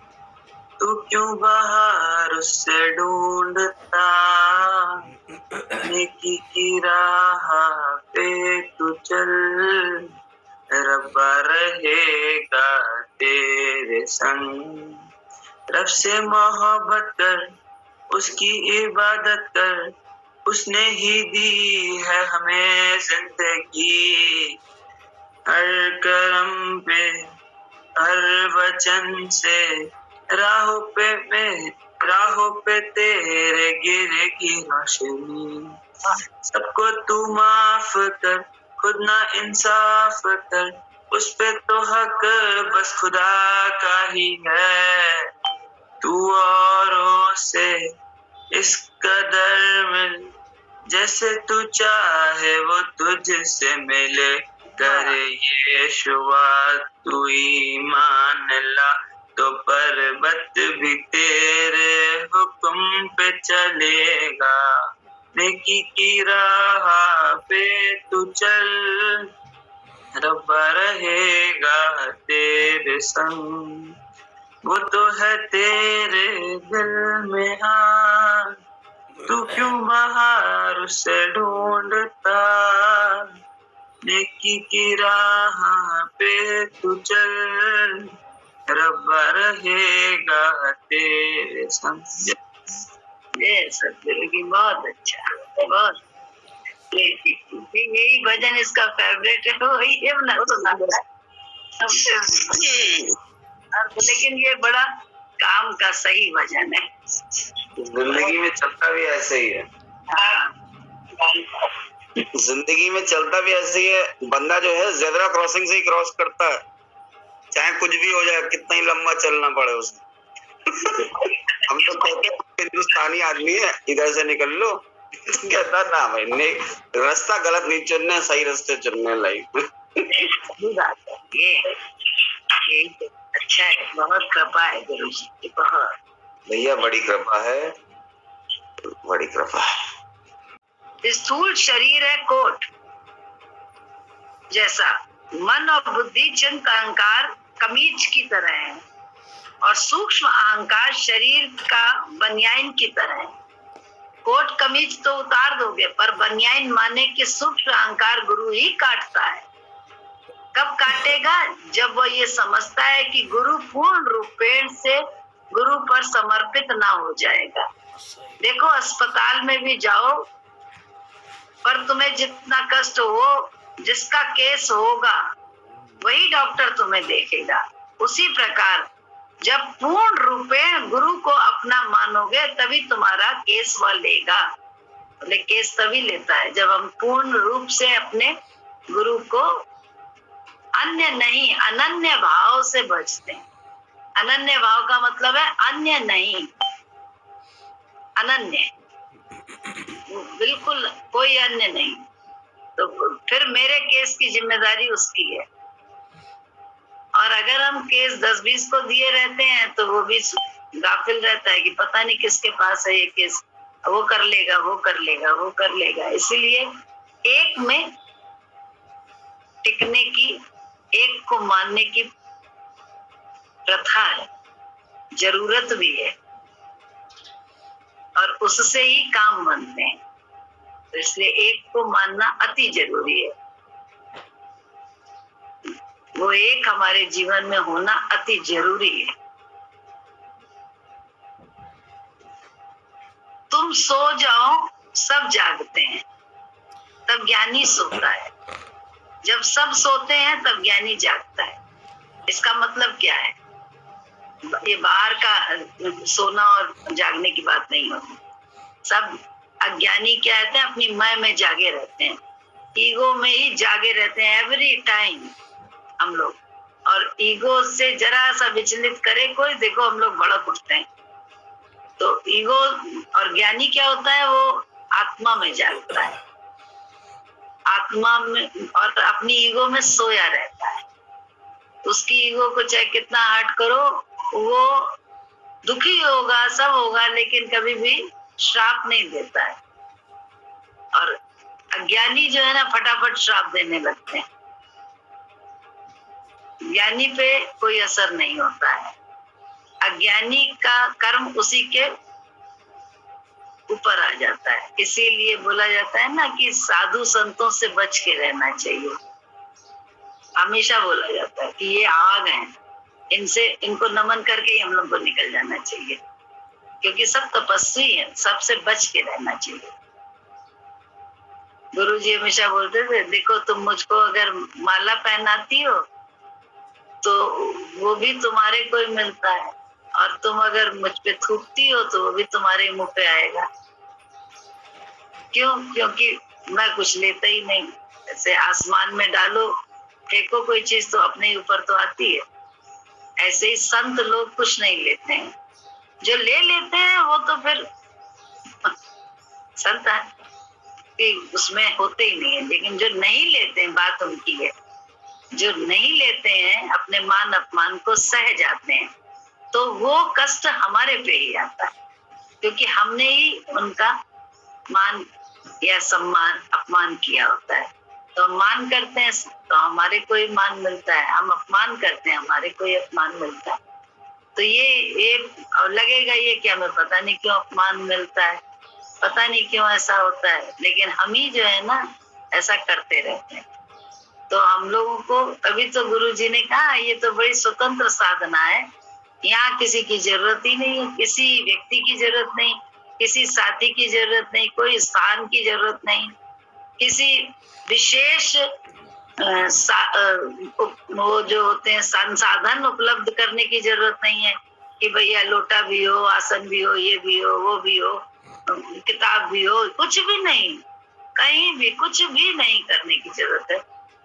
तू क्यों बाहर उससे ढूंढता। नेकी की राह पे तू चल, रब्बा रहेगा तेरे संग। रब से मोहब्बत कर, उसकी इबादत कर, उसने ही दी है हमें जिंदगी। हर करम पे, हर वचन से, राहों पे तेरे गिरेगी रोशनी। सबको तू माफ कर, खुद ना इंसाफ कर, उस पे तो हक बस खुदा का ही है। तू औरों से इस कदर मिल, जैसे तू चाहे वो तुझसे मिले। करे ये शुआ तू ईमान ला, तो पर्वत भी तेरे हुक्म पे चलेगा। नेकी की राह पे तू चल, रब्बा रहेगा तेरे संग। वो तो है तेरे दिल में, हाँ तू क्यों बाहर उसे ढूंढता। नेकी की राह पे तू चल, रब्बा रहेगा तेरे संग। ये सतगुरु की बहुत अच्छा, बहुत। यही भजन इसका फेवरेट है, वही हमने सुना। लेकिन ये बड़ा काम का सही वजन है। जिंदगी में चलता भी ऐसे ही है। जिंदगी में चलता भी ऐसे ही है। बंदा जो है ज़ेब्रा क्रॉसिंग से ही क्रॉस करता है, चाहे कुछ भी हो जाए, कितना ही लंबा चलना पड़े उसमें। हम तो कहते हैं हिंदुस्तानी आदमी है, इधर से निकल लो। कहता ना भाई, नहीं, रास्ता गलत नहीं चुनना, सही रास्ते चुनने लाइफ में। ये अच्छा है, बहुत कृपा है गुरु जी की, बहुत भैया बड़ी कृपा है, बड़ी कृपा है। स्थूल शरीर है कोट जैसा, मन और बुद्धि चिंत अहंकार कमीज की तरह है, और सूक्ष्म अहंकार शरीर का बनियाइन की तरह है। कोट कमीज तो उतार दोगे, पर बनियाइन माने कि सूक्ष्म अहंकार गुरु ही काटता है। कब काटेगा? जब वो ये समझता है कि गुरु पूर्ण रूपेण से गुरु पर समर्पित ना हो जाएगा। देखो, अस्पताल में भी जाओ, पर तुम्हें जितना कष्ट हो, जिसका केस होगा वही डॉक्टर तुम्हें देखेगा। उसी प्रकार जब पूर्ण रूपेण गुरु को अपना मानोगे, तभी तुम्हारा केस वह लेगा। बोले केस तभी लेता है जब हम पूर्ण रूप से अपने गुरु को अन्य नहीं, अनन्य भाव से भजते हैं। अनन्य भाव का मतलब है अन्य नहीं, अनन्य, बिल्कुल कोई अन्य नहीं। तो फिर मेरे केस की जिम्मेदारी उसकी है। और अगर हम केस 10-20 को दिए रहते हैं तो वो भी गाफिल रहता है कि पता नहीं किसके पास है ये केस, वो कर लेगा, वो कर लेगा, वो कर लेगा। इसीलिए एक में टिकने की, एक को मानने की प्रथा है, जरूरत भी है, और उससे ही काम बनते हैं। तो इसलिए एक को मानना अति जरूरी है। वो एक हमारे जीवन में होना अति जरूरी है। तुम सो जाओ, सब जागते हैं, तब ज्ञानी सोता है। जब सब सोते हैं तब ज्ञानी जागता है। इसका मतलब क्या है? ये बाहर का सोना और जागने की बात नहीं होती। सब अज्ञानी क्या रहते हैं? अपनी मैं में जागे रहते हैं, ईगो में ही जागे रहते हैं एवरी टाइम हम लोग। और ईगो से जरा सा विचलित करे कोई, देखो हम लोग भड़क उठते हैं। तो ईगो और ज्ञानी क्या होता है? वो आत्मा में जागता है, आत्मा में, और अपनी ईगो में सोया रहता है। उसकी ईगो को चाहे कितना हर्ट करो, वो दुखी होगा, सब होगा, लेकिन कभी भी श्राप नहीं देता है। और अज्ञानी जो है ना, फटाफट श्राप देने लगते हैं। ज्ञानी पे कोई असर नहीं होता है। अज्ञानी का कर्म उसी के ऊपर आ जाता है। इसीलिए बोला जाता है ना कि साधु संतों से बच के रहना चाहिए। हमेशा बोला जाता है कि ये आग हैं, इनसे, इनको नमन करके ही हम लोग को निकल जाना चाहिए, क्योंकि सब तपस्वी हैं, सबसे बच के रहना चाहिए। गुरु जी हमेशा बोलते थे, देखो तुम मुझको अगर माला पहनाती हो तो वो भी तुम्हारे को ही मिलता है, और तुम अगर मुझ पे थूकती हो तो वो भी तुम्हारे मुंह पे आएगा। क्यों? क्योंकि मैं कुछ लेता ही नहीं। ऐसे आसमान में डालो, फेंको कोई चीज तो अपने ऊपर तो आती है। ऐसे ही संत लोग कुछ नहीं लेते हैं। जो ले लेते हैं वो तो फिर संत है कि उसमें होते ही नहीं है। लेकिन जो नहीं लेते हैं, बात उनकी है, जो नहीं लेते हैं, अपने मान अपमान को सह जाते हैं, तो वो कष्ट हमारे पे ही आता है, क्योंकि हमने ही उनका मान या सम्मान अपमान किया होता है। तो हम मान करते हैं तो हमारे को ही मान मिलता है, हम अपमान करते हैं हमारे को ही अपमान मिलता है। तो ये लगेगा ये कि हमें पता नहीं क्यों अपमान मिलता है, पता नहीं क्यों ऐसा होता है, लेकिन हम ही जो है ना ऐसा करते रहते हैं। तो हम लोगों को, तभी तो गुरु जी ने कहा ये तो बड़ी स्वतंत्र साधना है, यहाँ किसी की जरूरत ही नहीं है, किसी व्यक्ति की जरूरत नहीं, किसी साथी की जरूरत नहीं, कोई स्थान की जरूरत नहीं, किसी विशेष वो जो होते हैं संसाधन उपलब्ध करने की जरूरत नहीं है कि भैया लोटा भी हो, आसन भी हो, ये भी हो, वो भी हो, किताब भी हो, कुछ भी नहीं, कहीं भी कुछ भी नहीं करने की जरूरत है।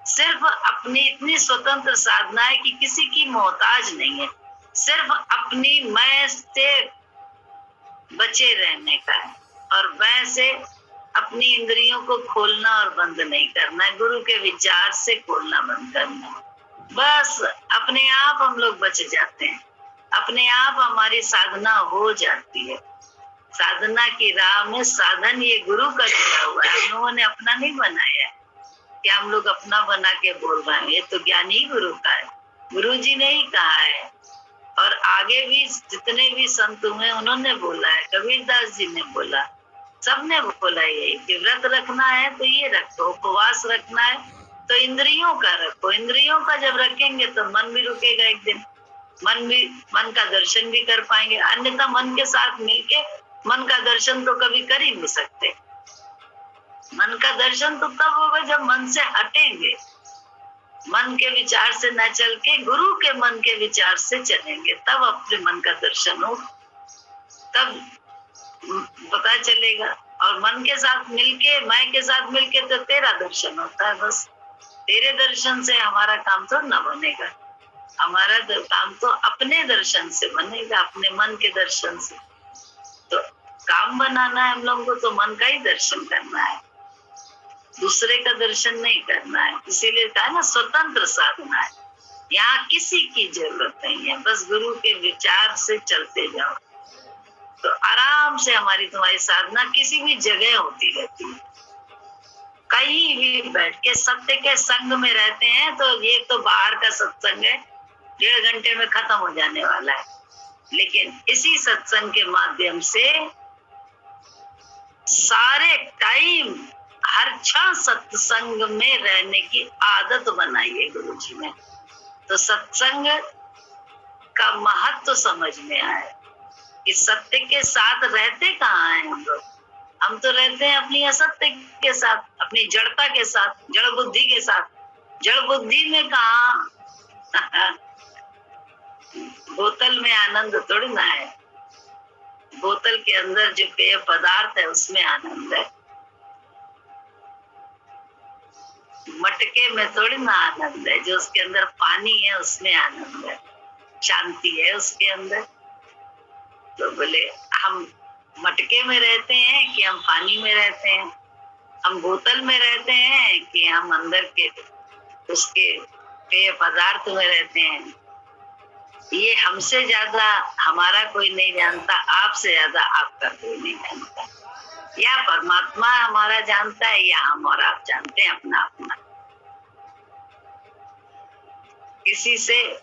सिर्फ अपनी इतनी स्वतंत्र साधना है कि किसी की मोहताज नहीं है, सिर्फ अपनी मैं से बचे रहने का है और मैं से अपनी इंद्रियों को खोलना और बंद नहीं करना है, गुरु के विचार से खोलना बंद करना है। बस अपने आप हम लोग बच जाते हैं, अपने आप हमारी साधना हो जाती है। साधना की राह में साधन ये गुरु का दिया हुआ है, हम लोगों ने अपना नहीं बनाया है कि हम लोग अपना बना के बोल रहे हैं, ये तो ज्ञान ही गुरु का है, गुरु जी ने ही कहा है। और आगे भी जितने भी संत हुए उन्होंने बोला है, कबीरदास जी ने बोला, सबने बोला यही कि व्रत रखना है तो ये रखो, उपवास रखना है तो इंद्रियों का रखो, इंद्रियों का जब रखेंगे तो मन भी रुकेगा, एक दिन मन का दर्शन भी कर पाएंगे, अन्यथा मन के साथ मिलके मन का दर्शन तो कभी कर ही नहीं सकते। मन का दर्शन तो तब होगा जब मन से हटेंगे, मन के विचार से न चल के गुरु के मन के विचार से चलेंगे, तब अपने मन का दर्शन हो, तब पता चलेगा। और मन के साथ मिलके, मैं के साथ मिलके तो तेरा दर्शन होता है, बस तेरे दर्शन से हमारा काम तो न बनेगा, हमारा काम तो अपने दर्शन से बनेगा, अपने मन के दर्शन से। तो काम बनाना है हम लोगों को तो मन का ही दर्शन करना है, दूसरे का दर्शन नहीं करना है। इसीलिए कहा ना स्वतंत्र साधना है, यहाँ किसी की जरूरत नहीं है, बस गुरु के विचार से चलते जाओ तो आराम से हमारी तुम्हारी साधना किसी भी जगह होती रहती है। कहीं भी बैठ के सत्य के संग में रहते हैं तो ये तो बाहर का सत्संग है, 1.5 घंटे में खत्म हो जाने वाला है, लेकिन इसी सत्संग के माध्यम से सारे टाइम हर क्षण सत्संग में रहने की आदत बनाइए गुरु जी ने, तो सत्संग का महत्व समझ में आए कि सत्य के साथ रहते कहाँ हैं हम लोग, हम तो रहते हैं अपनी असत्य के साथ, अपनी जड़ता के साथ, जड़ बुद्धि के साथ। जड़ बुद्धि में कहाँ बोतल में आनंद थोड़ी ना है, बोतल के अंदर जो पेय पदार्थ है उसमें आनंद है, मटके में थोड़ी ना आनंद है, जो उसके अंदर पानी है उसमें आनंद है, शांति है उसके अंदर। तो बोले हम मटके में रहते हैं कि हम पानी में रहते हैं, हम बोतल में रहते हैं कि हम अंदर के उसके पेय पदार्थ में रहते हैं, ये हमसे ज्यादा हमारा कोई नहीं जानता, आपसे ज्यादा आपका कोई नहीं जानता। या परमात्मा हमारा जानता है या हम और आप जानते हैं अपना अपना। किसी से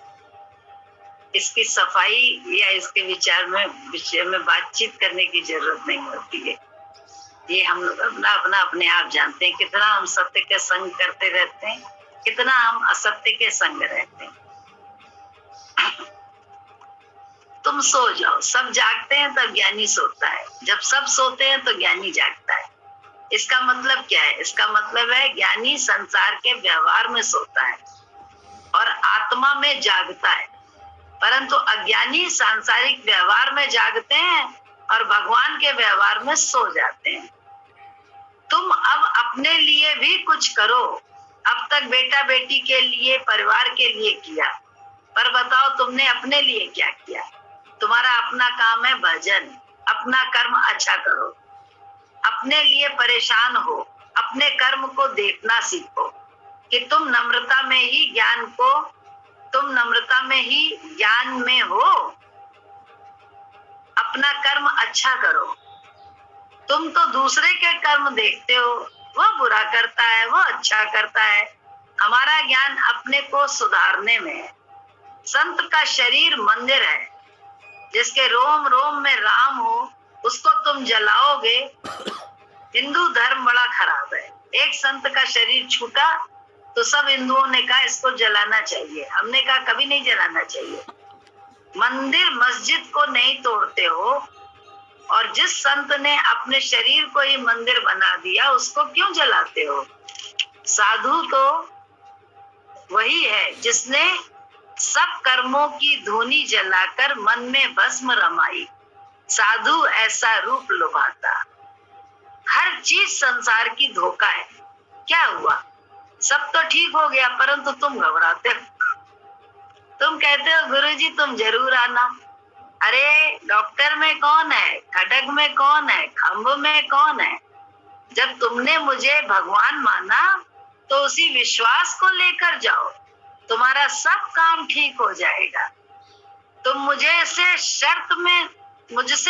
इसकी सफाई या इसके विषय में बातचीत करने की जरूरत नहीं होती है, ये हम लोग अपना अपना अपने आप जानते हैं कितना हम सत्य के संग करते रहते हैं, कितना हम असत्य के संग रहते हैं। तुम सो जाओ, सब जागते हैं तब ज्ञानी सोता है, जब सब सोते हैं तो ज्ञानी जागता है। इसका मतलब क्या है? इसका मतलब है ज्ञानी संसार के व्यवहार में सोता है और आत्मा में जागता है, परंतु अज्ञानी सांसारिक व्यवहार में जागते हैं और भगवान के व्यवहार में सो जाते हैं। तुम अब अपने लिए भी कुछ करो, अब तक बेटा बेटी के लिए, परिवार के लिए किया, पर बताओ तुमने अपने लिए क्या किया? तुम्हारा अपना काम है भजन, अपना कर्म अच्छा करो, अपने लिए परेशान हो, अपने कर्म को देखना सीखो कि तुम नम्रता में ही ज्ञान में हो। अपना कर्म अच्छा करो। तुम तो दूसरे के कर्म देखते हो, वह बुरा करता है, वह अच्छा करता है। हमारा ज्ञान अपने को सुधारने में है। संत का शरीर मंदिर है, जिसके रोम रोम में राम हो उसको तुम जलाओगे। हिंदू धर्म बड़ा खराब है। एक संत का शरीर छूटा तो सब हिंदुओं ने कहा इसको जलाना चाहिए, हमने कहा कभी नहीं जलाना चाहिए। मंदिर मस्जिद को नहीं तोड़ते हो, और जिस संत ने अपने शरीर को ही मंदिर बना दिया उसको क्यों जलाते हो? साधु तो वही है जिसने सब कर्मों की धूनी जलाकर मन में भस्म रमाई। साधु ऐसा रूप लुभाता। हर चीज संसार की धोखा है। क्या हुआ? सब तो ठीक हो गया, परंतु तुम घबराते हो। तुम कहते हो गुरुजी तुम जरूर आना। अरे डॉक्टर में कौन है, खटक में कौन है, खम्भ में कौन है? जब तुमने मुझे भगवान माना तो उसी विश्वास को लेकर जाओ, तुम्हारा सब काम ठीक हो जाएगा। तुम मुझसे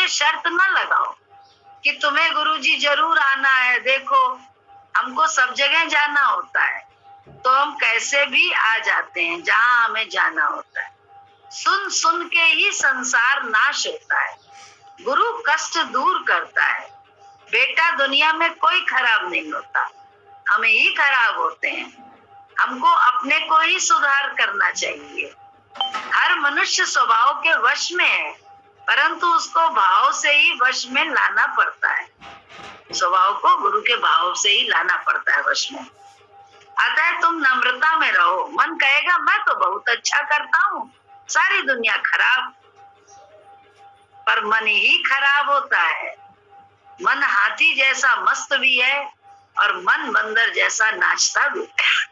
शर्त न लगाओ कि तुम्हें गुरुजी जरूर आना है। देखो हमको सब जगह जाना होता है, तो हम कैसे भी आ जाते हैं जहां हमें जाना होता है। सुन सुन के ही संसार नाश होता है। गुरु कष्ट दूर करता है। बेटा दुनिया में कोई खराब नहीं होता, हमें ही खराब होते हैं। हमको अपने को ही सुधार करना चाहिए। हर मनुष्य स्वभाव के वश में है, परंतु उसको भाव से ही वश में लाना पड़ता है। स्वभाव को गुरु के भाव से ही लाना पड़ता है वश में। अतः तुम नम्रता में रहो। मन कहेगा मैं तो बहुत अच्छा करता हूँ, सारी दुनिया खराब, पर मन ही खराब होता है। मन हाथी जैसा मस्त भी है और मन बंदर जैसा नाचता भी है।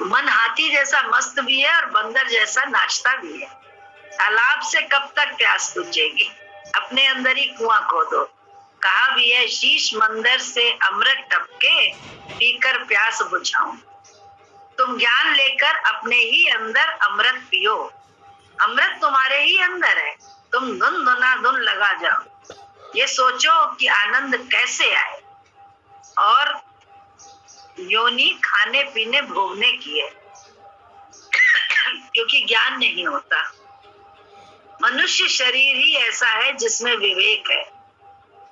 मन हाथी जैसा मस्त भी है और बंदर जैसा नाचता भी है। तालाब से कब तक प्यास बुझेगी? अपने अंदर ही कुआं खोदो। कहा भी है शीश मंदिर से अमृत टपके पीकर प्यास बुझाऊं। तुम ज्ञान लेकर अपने ही अंदर अमृत पियो। अमृत तुम्हारे ही अंदर है। तुम धुन धुना धुन लगा जाओ। ये सोचो कि आनंद कैसे आए, और योनि खाने पीने भोगने की है, क्योंकि ज्ञान नहीं होता। मनुष्य शरीर ही ऐसा है जिसमें विवेक है,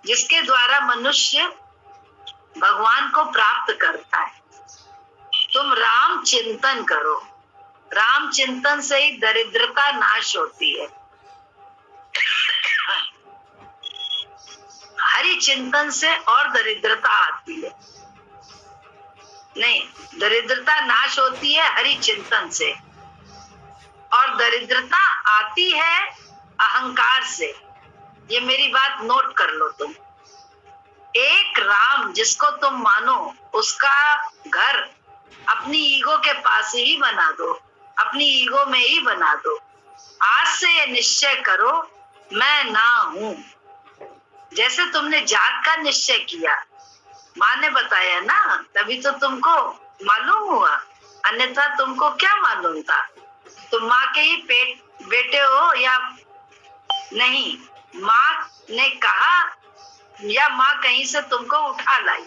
जिसके द्वारा मनुष्य भगवान को प्राप्त करता है। तुम राम चिंतन करो। राम चिंतन से ही दरिद्रता नाश होती है। हरि चिंतन से और दरिद्रता आती है। नहीं, दरिद्रता नाश होती है हरि चिंतन से, और दरिद्रता आती है अहंकार से। ये मेरी बात नोट कर लो तुम। एक राम जिसको तुम मानो, उसका घर अपनी ईगो के पास ही बना दो, अपनी ईगो में ही बना दो। आज से ये निश्चय करो मैं ना हूं। जैसे तुमने जात का निश्चय किया, माँ ने बताया ना, तभी तो तुमको मालूम हुआ, अन्यथा तुमको क्या मालूम था? तुम माँ के ही बेटे हो या नहीं? माँ ने कहा या माँ कहीं से तुमको उठा लाई,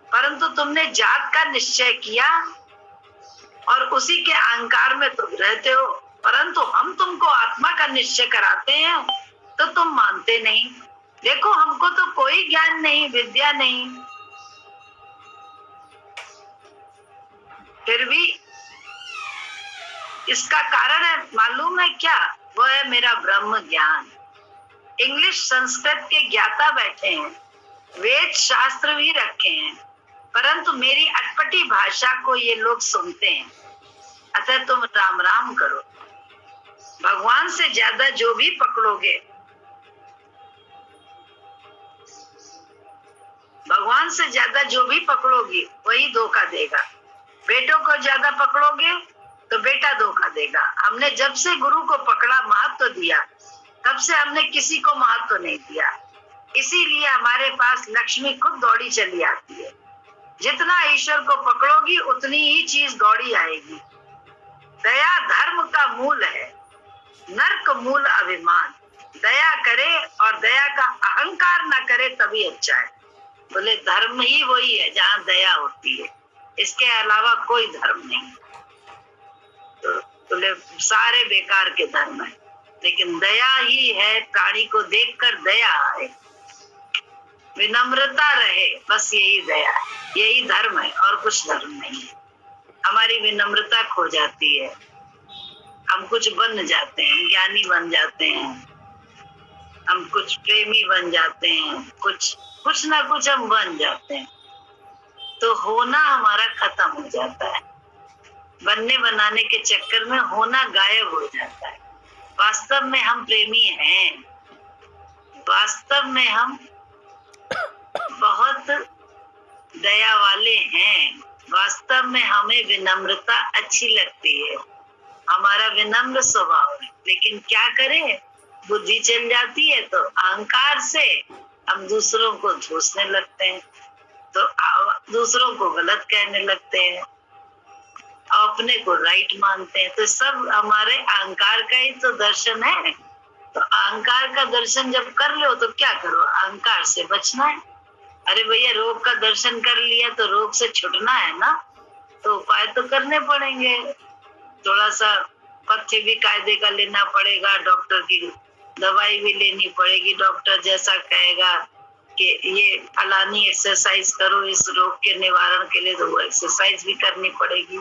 परंतु तुमने जात का निश्चय किया और उसी के अहंकार में तुम रहते हो। परंतु हम तुमको आत्मा का निश्चय कराते हैं तो तुम मानते नहीं। देखो हमको तो कोई ज्ञान नहीं, विद्या नहीं, फिर भी इसका कारण है मालूम है क्या? वो है मेरा ब्रह्म ज्ञान। इंग्लिश संस्कृत के ज्ञाता बैठे हैं, वेद शास्त्र भी रखे हैं, परंतु मेरी अटपटी भाषा को ये लोग सुनते हैं। अतः तुम राम राम करो। भगवान से ज्यादा जो भी पकड़ोगे, भगवान से ज्यादा जो भी पकड़ोगी वही धोखा देगा। बेटों को ज्यादा पकड़ोगे तो बेटा धोखा देगा। हमने जब से गुरु को पकड़ा, महत्व दिया, तब से हमने किसी को महत्व नहीं दिया। इसीलिए हमारे पास लक्ष्मी खुद दौड़ी चली आती है। जितना ईश्वर को पकड़ोगी उतनी ही चीज दौड़ी आएगी। दया धर्म का मूल है, नरक मूल अभिमान। दया करे और दया का अहंकार ना करे तभी अच्छा है। बोले धर्म ही वही है जहाँ दया होती है, इसके अलावा कोई धर्म नहीं। तो बोले सारे बेकार के धर्म है, लेकिन दया ही है। प्राणी को देखकर दया आए, विनम्रता रहे, बस यही दया है, यही धर्म है और कुछ धर्म नहीं है। हमारी विनम्रता खो जाती है, हम कुछ बन जाते हैं, ज्ञानी बन जाते हैं, हम कुछ प्रेमी बन जाते हैं, कुछ ना कुछ हम बन जाते हैं, तो होना हमारा खत्म हो जाता है। बनने बनाने के चक्कर में होना गायब हो जाता है। वास्तव में हम प्रेमी हैं, वास्तव में हम बहुत दया वाले हैं, वास्तव में हमें विनम्रता अच्छी लगती है, हमारा विनम्र स्वभाव है। लेकिन क्या करें, बुद्धि चल जाती है तो अहंकार से हम दूसरों को धूसने लगते हैं, तो दूसरों को गलत कहने लगते हैं, अपने को राइट मानते हैं। तो सब हमारे अहंकार का ही तो दर्शन है। तो अहंकार का दर्शन जब कर लो तो क्या करो, अहंकार से बचना है। अरे भैया, रोग का दर्शन कर लिया तो रोग से छुटना है ना, तो उपाय तो करने पड़ेंगे। थोड़ा सा पथ्य भी कायदे का लेना पड़ेगा, डॉक्टर की दवाई भी लेनी पड़ेगी। डॉक्टर जैसा कहेगा कि ये फलानी एक्सरसाइज करो इस रोग के निवारण के लिए, तो वो एक्सरसाइज भी करनी पड़ेगी।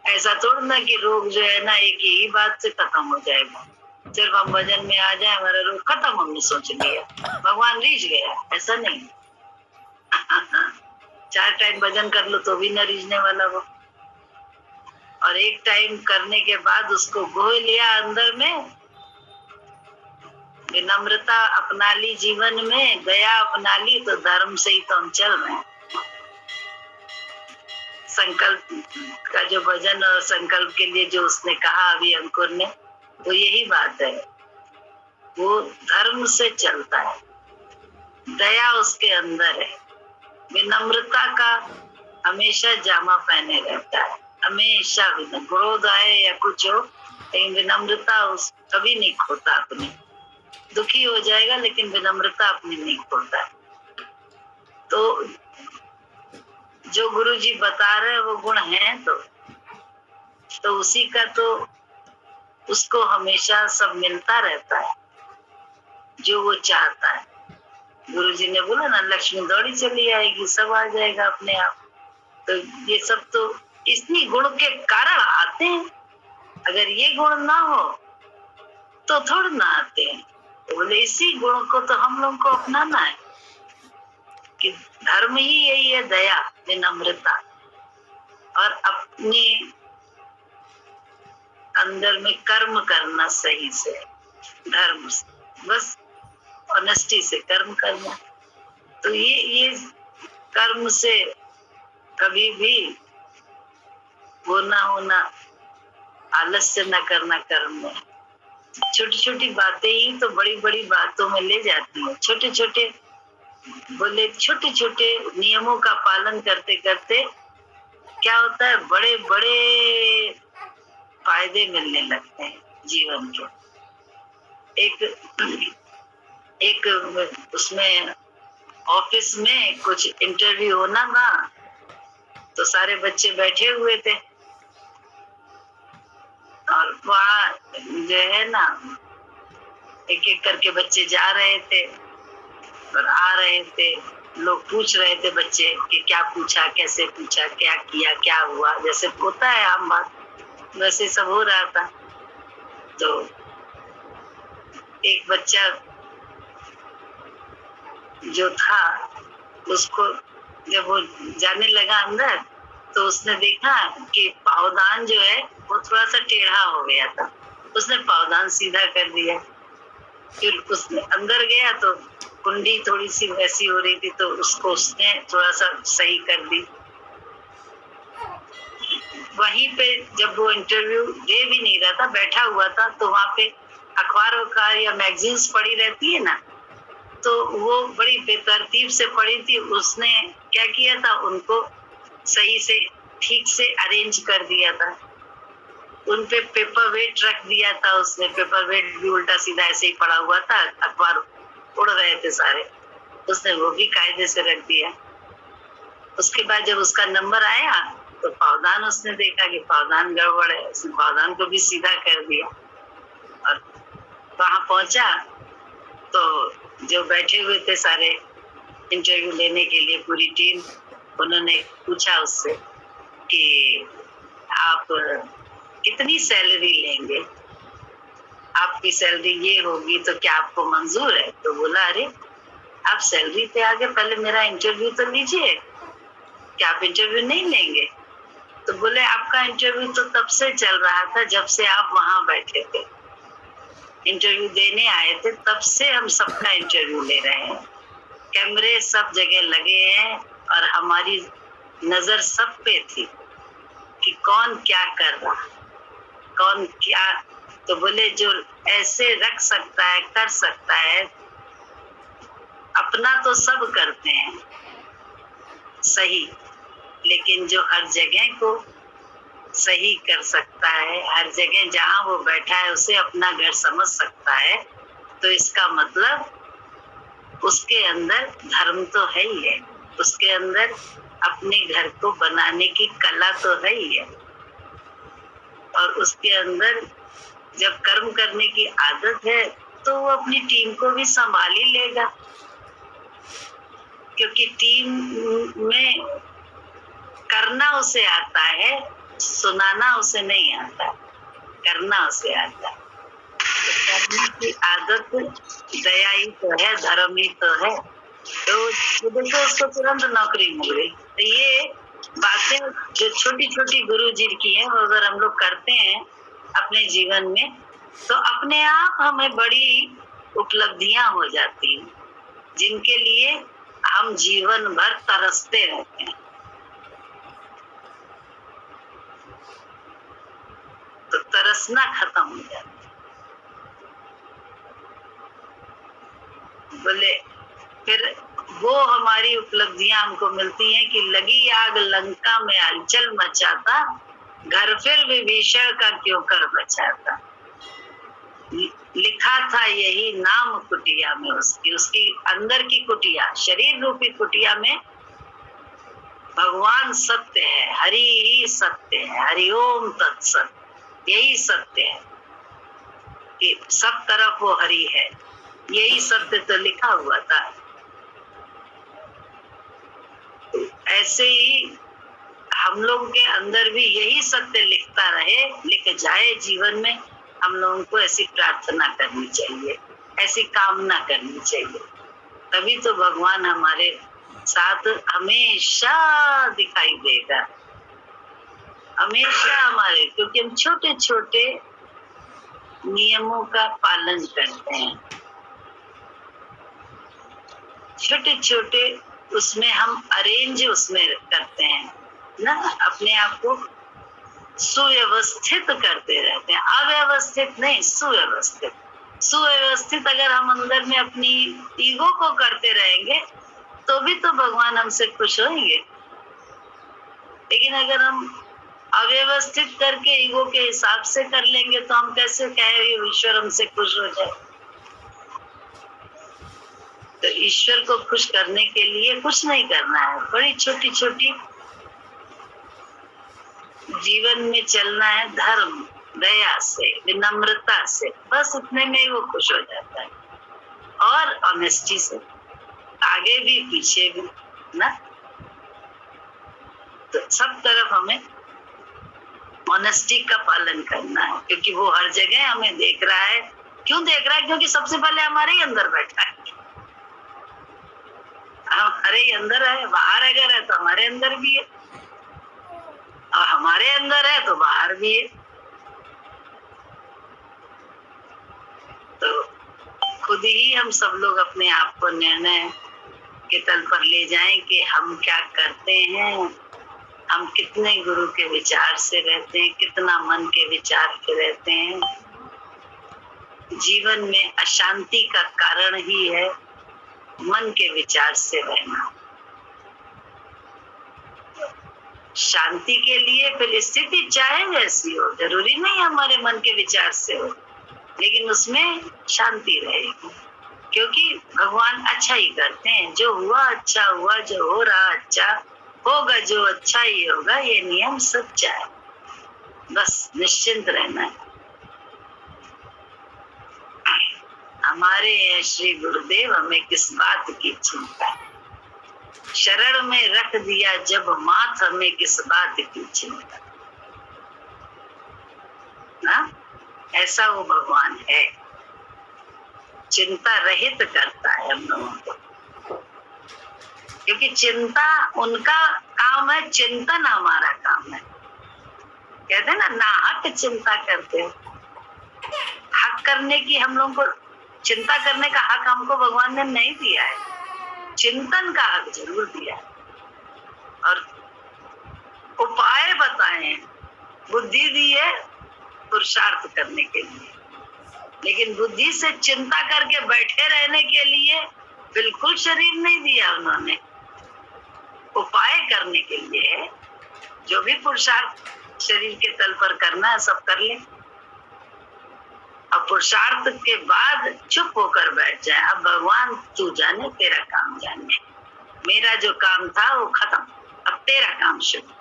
ऐसा थोड़ा ना कि रोग जो है ना एक ही बात से खत्म हो जाएगा। सिर्फ हम भजन में आ जाए हमारा रोग खत्म, हमने सोच लिया, भगवान रीझ गया, ऐसा नहीं। 4 टाइम भजन कर लो तो भी न रीझने वाला वो, और एक टाइम करने के बाद उसको गोह लिया अंदर में, विनम्रता अपना ली जीवन में, दया अपना ली, तो धर्म से ही तो हम चल रहे हैं। संकल्प का जो भजन और संकल्प के लिए जो उसने कहा अभी अंकुर ने, वो यही बात है, वो धर्म से चलता है, दया उसके अंदर है, विनम्रता का हमेशा जामा पहने रहता है, हमेशा क्रोध आए या कुछ हो, लेकिन विनम्रता उस कभी नहीं खोता अपनी। दुखी हो जाएगा लेकिन विनम्रता अपनी नहीं खोता है। तो जो गुरु जी बता रहे हैं वो गुण हैं, तो उसी का तो उसको हमेशा सब मिलता रहता है जो वो चाहता है। गुरु जी ने बोला ना, लक्ष्मी दौड़ी चली आएगी, सब आ जाएगा अपने आप। तो ये सब तो इसी गुण के कारण आते हैं। अगर ये गुण ना हो तो थोड़ा ना आते हैं। तो बोले इसी गुण को तो हम लोग को अपनाना है कि धर्म ही यही है, दया, विनम्रता, और अपने अंदर में कर्म करना सही से, धर्म से, बस ऑनेस्टी से कर्म करना। तो ये कर्म से कभी भी वो ना होना, आलस्य न करना कर्म में। छोटी छोटी बातें ही तो बड़ी बड़ी बातों में ले जाती है। छोटे छोटे नियमों का पालन करते करते क्या होता है, बड़े बड़े फायदे मिलने लगते हैं जीवन के। एक उसमें ऑफिस में कुछ इंटरव्यू होना था, तो सारे बच्चे बैठे हुए थे और वहाँ जो है ना एक एक करके बच्चे जा रहे थे और आ रहे थे। लोग पूछ रहे थे बच्चे कि क्या पूछा, कैसे पूछा, क्या किया, क्या हुआ, जैसे होता है आम बात, वैसे सब हो रहा था। तो एक बच्चा जो था उसको जब वो जाने लगा अंदर, तो उसने देखा कि पावदान जो है वो थोड़ा सा टेढ़ा हो गया था। उसने पावदान सीधा कर दिया। फिर उसने अंदर गया तो कुंडी थोड़ी सी वैसी हो रही थी, तो उसको उसने थोड़ा सा सही कर दी। वहीं पे जब वो इंटरव्यू दे भी नहीं रहा था, बैठा हुआ था, तो वहाँ पे अखबारों का या मैगजीन्स पड़ी रहती है ना, तो वो बड़ी बेतरतीब से पड़ी थी। उसने क्या किया था, उनको सही से ठीक से अरेंज कर दिया था। उन पे पेपर वेट रख दिया था उसने, पेपर वेट भी उल्टा सीधा ऐसे ही पड़ा हुआ था, अखबार उड़ रहे थे सारे, उसने वो भी कायदे से रख दिया। उसके बाद जब उसका नंबर आया तो पावदान उसने देखा कि पावदान गड़बड़ है, उसने पावदान को भी सीधा कर दिया। और वहां पहुंचा तो जो बैठे हुए थे सारे इंटरव्यू लेने के लिए, पूरी टीम, उन्होंने पूछा उससे कि आप कितनी सैलरी लेंगे। आपकी सैलरी ये होगी तो क्या आपको मंजूर है? तो बोला अरे आप सैलरी पे आगे, पहले मेरा इंटरव्यू तो लीजिए, क्या आप इंटरव्यू नहीं लेंगे? तो बोले आपका इंटरव्यू तो तब से चल रहा था जब से आप वहां बैठे थे, इंटरव्यू देने आए थे, तब से हम सबका इंटरव्यू ले रहे हैं, कैमरे सब जगह लगे हैं और हमारी नजर सब पे थी कि कौन क्या कर रहा, कौन क्या। तो बोले जो ऐसे रख सकता है, कर सकता है, अपना तो सब करते हैं सही, लेकिन जो हर जगह को सही कर सकता है, हर जगह जहां वो बैठा है उसे अपना घर समझ सकता है, तो इसका मतलब उसके अंदर धर्म तो है ही है, उसके अंदर अपने घर को बनाने की कला तो है ही है, और उसके अंदर जब कर्म करने की आदत है तो वो अपनी टीम को भी संभाल ही लेगा, क्योंकि टीम में करना उसे आता है, सुनाना उसे नहीं आता, करना उसे आता है। तो करने की आदत दया ही तो है, धर्म ही तो है। तो देखो उसको तुरंत नौकरी मिल गई। तो ये बातें जो छोटी छोटी गुरु जी की हैं, वो अगर हम लोग करते हैं अपने जीवन में, तो अपने आप हमें बड़ी उपलब्धियां हो जाती हैं, जिनके लिए हम जीवन भर तरसते रहते हैं। तो तरसना खत्म हो जाता है। बोले फिर वो हमारी उपलब्धियां हमको मिलती हैं कि लगी आग लंका में हलचल मचाता, घर फिर विभीषण का क्यों कर बचाता। लिखा था यही नाम कुटिया में उसकी अंदर की कुटिया, शरीर रूपी कुटिया में भगवान सत्य है, हरि ही सत्य है, हरिओम तत्सत, यही सत्य है कि सब तरफ वो हरि है, यही सत्य तो लिखा हुआ था। ऐसे ही हम लोगों के अंदर भी यही सत्य लिखता रहे, लिख जाए जीवन में। हम लोगों को ऐसी प्रार्थना करनी चाहिए, ऐसी कामना करनी चाहिए, तभी तो भगवान हमारे साथ हमेशा दिखाई देगा, हमेशा हमारे, क्योंकि हम छोटे छोटे नियमों का पालन करते हैं, छोटे छोटे उसमें हम अरेंज उसमें करते हैं ना, अपने आप को सुव्यवस्थित करते रहते हैं, अव्यवस्थित नहीं, सुव्यवस्थित। सुव्यवस्थित अगर हम अंदर में अपनी ईगो को करते रहेंगे तो भी तो भगवान हमसे खुश होंगे, लेकिन अगर हम अव्यवस्थित करके ईगो के हिसाब से कर लेंगे तो हम कैसे कहेंगे ईश्वर हमसे खुश हो जाए। तो ईश्वर को खुश करने के लिए कुछ नहीं करना है, बड़ी छोटी छोटी जीवन में चलना है, धर्म, दया से, विनम्रता से, बस इतने में वो खुश हो जाता है, और ऑनेस्टी से, आगे भी पीछे भी ना। तो सब तरफ हमें ऑनेस्टी का पालन करना है, क्योंकि वो हर जगह हमें देख रहा है। क्यों देख रहा है? क्योंकि सबसे पहले हमारे ही अंदर बैठा है, हमारे ही अंदर है। बाहर अगर है तो हमारे अंदर भी है, और हमारे अंदर है तो बाहर भी है। तो खुद ही हम सब लोग अपने आप को निर्णय के तल पर ले जाएं कि हम क्या करते हैं, हम कितने गुरु के विचार से रहते हैं, कितना मन के विचार से रहते हैं। जीवन में अशांति का कारण ही है मन के विचार से रहना। शांति के लिए फिर स्थिति चाहे जैसी हो, जरूरी नहीं हमारे मन के विचार से हो, लेकिन उसमें शांति रहेगी, क्योंकि भगवान अच्छा ही करते हैं। जो हुआ अच्छा हुआ, जो हो रहा अच्छा होगा, जो अच्छा ही होगा, ये नियम सच्चा है। बस निश्चिंत रहना है। हमारे श्री गुरुदेव हमें किस बात की चिंता है, शरण में रख दिया जब माथ, हमें किस बात की चिंता ना। ऐसा वो भगवान है, चिंता रहित करता है हम लोगों को, क्योंकि चिंता उनका काम है, चिंतन हमारा काम है। कहते हैं ना, नाहक चिंता करते हैं। हक करने की हम लोगों को, चिंता करने का हक हमको भगवान ने नहीं दिया है, चिंतन का हक जरूर दिया है और उपाय बताए, बुद्धि दी है पुरुषार्थ करने के लिए, लेकिन बुद्धि से चिंता करके बैठे रहने के लिए बिल्कुल शरीर नहीं दिया उन्होंने। उपाय करने के लिए जो भी पुरुषार्थ शरीर के तल पर करना है सब कर ले, और पुरुषार्थ के बाद चुप होकर बैठ जाए। अब भगवान तू जाने, तेरा काम जाने, मेरा जो काम था वो खत्म, अब तेरा काम शुरू।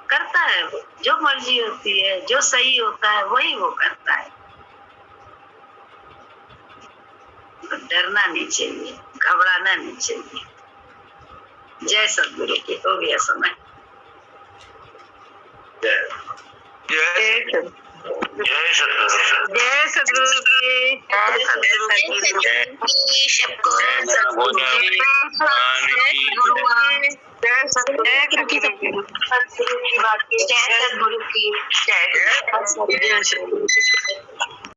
करता है वो, जो मर्जी होती है, जो सही होता है वही वो करता है। तो डरना नहीं चाहिए, घबराना नहीं चाहिए। जय सद्गुरु की। हो गया समय। जय सद्गुरु, जय सद्गुरु की, जय सद्गुरु की, जय सद्गुरु की, जय सद्गुरु की।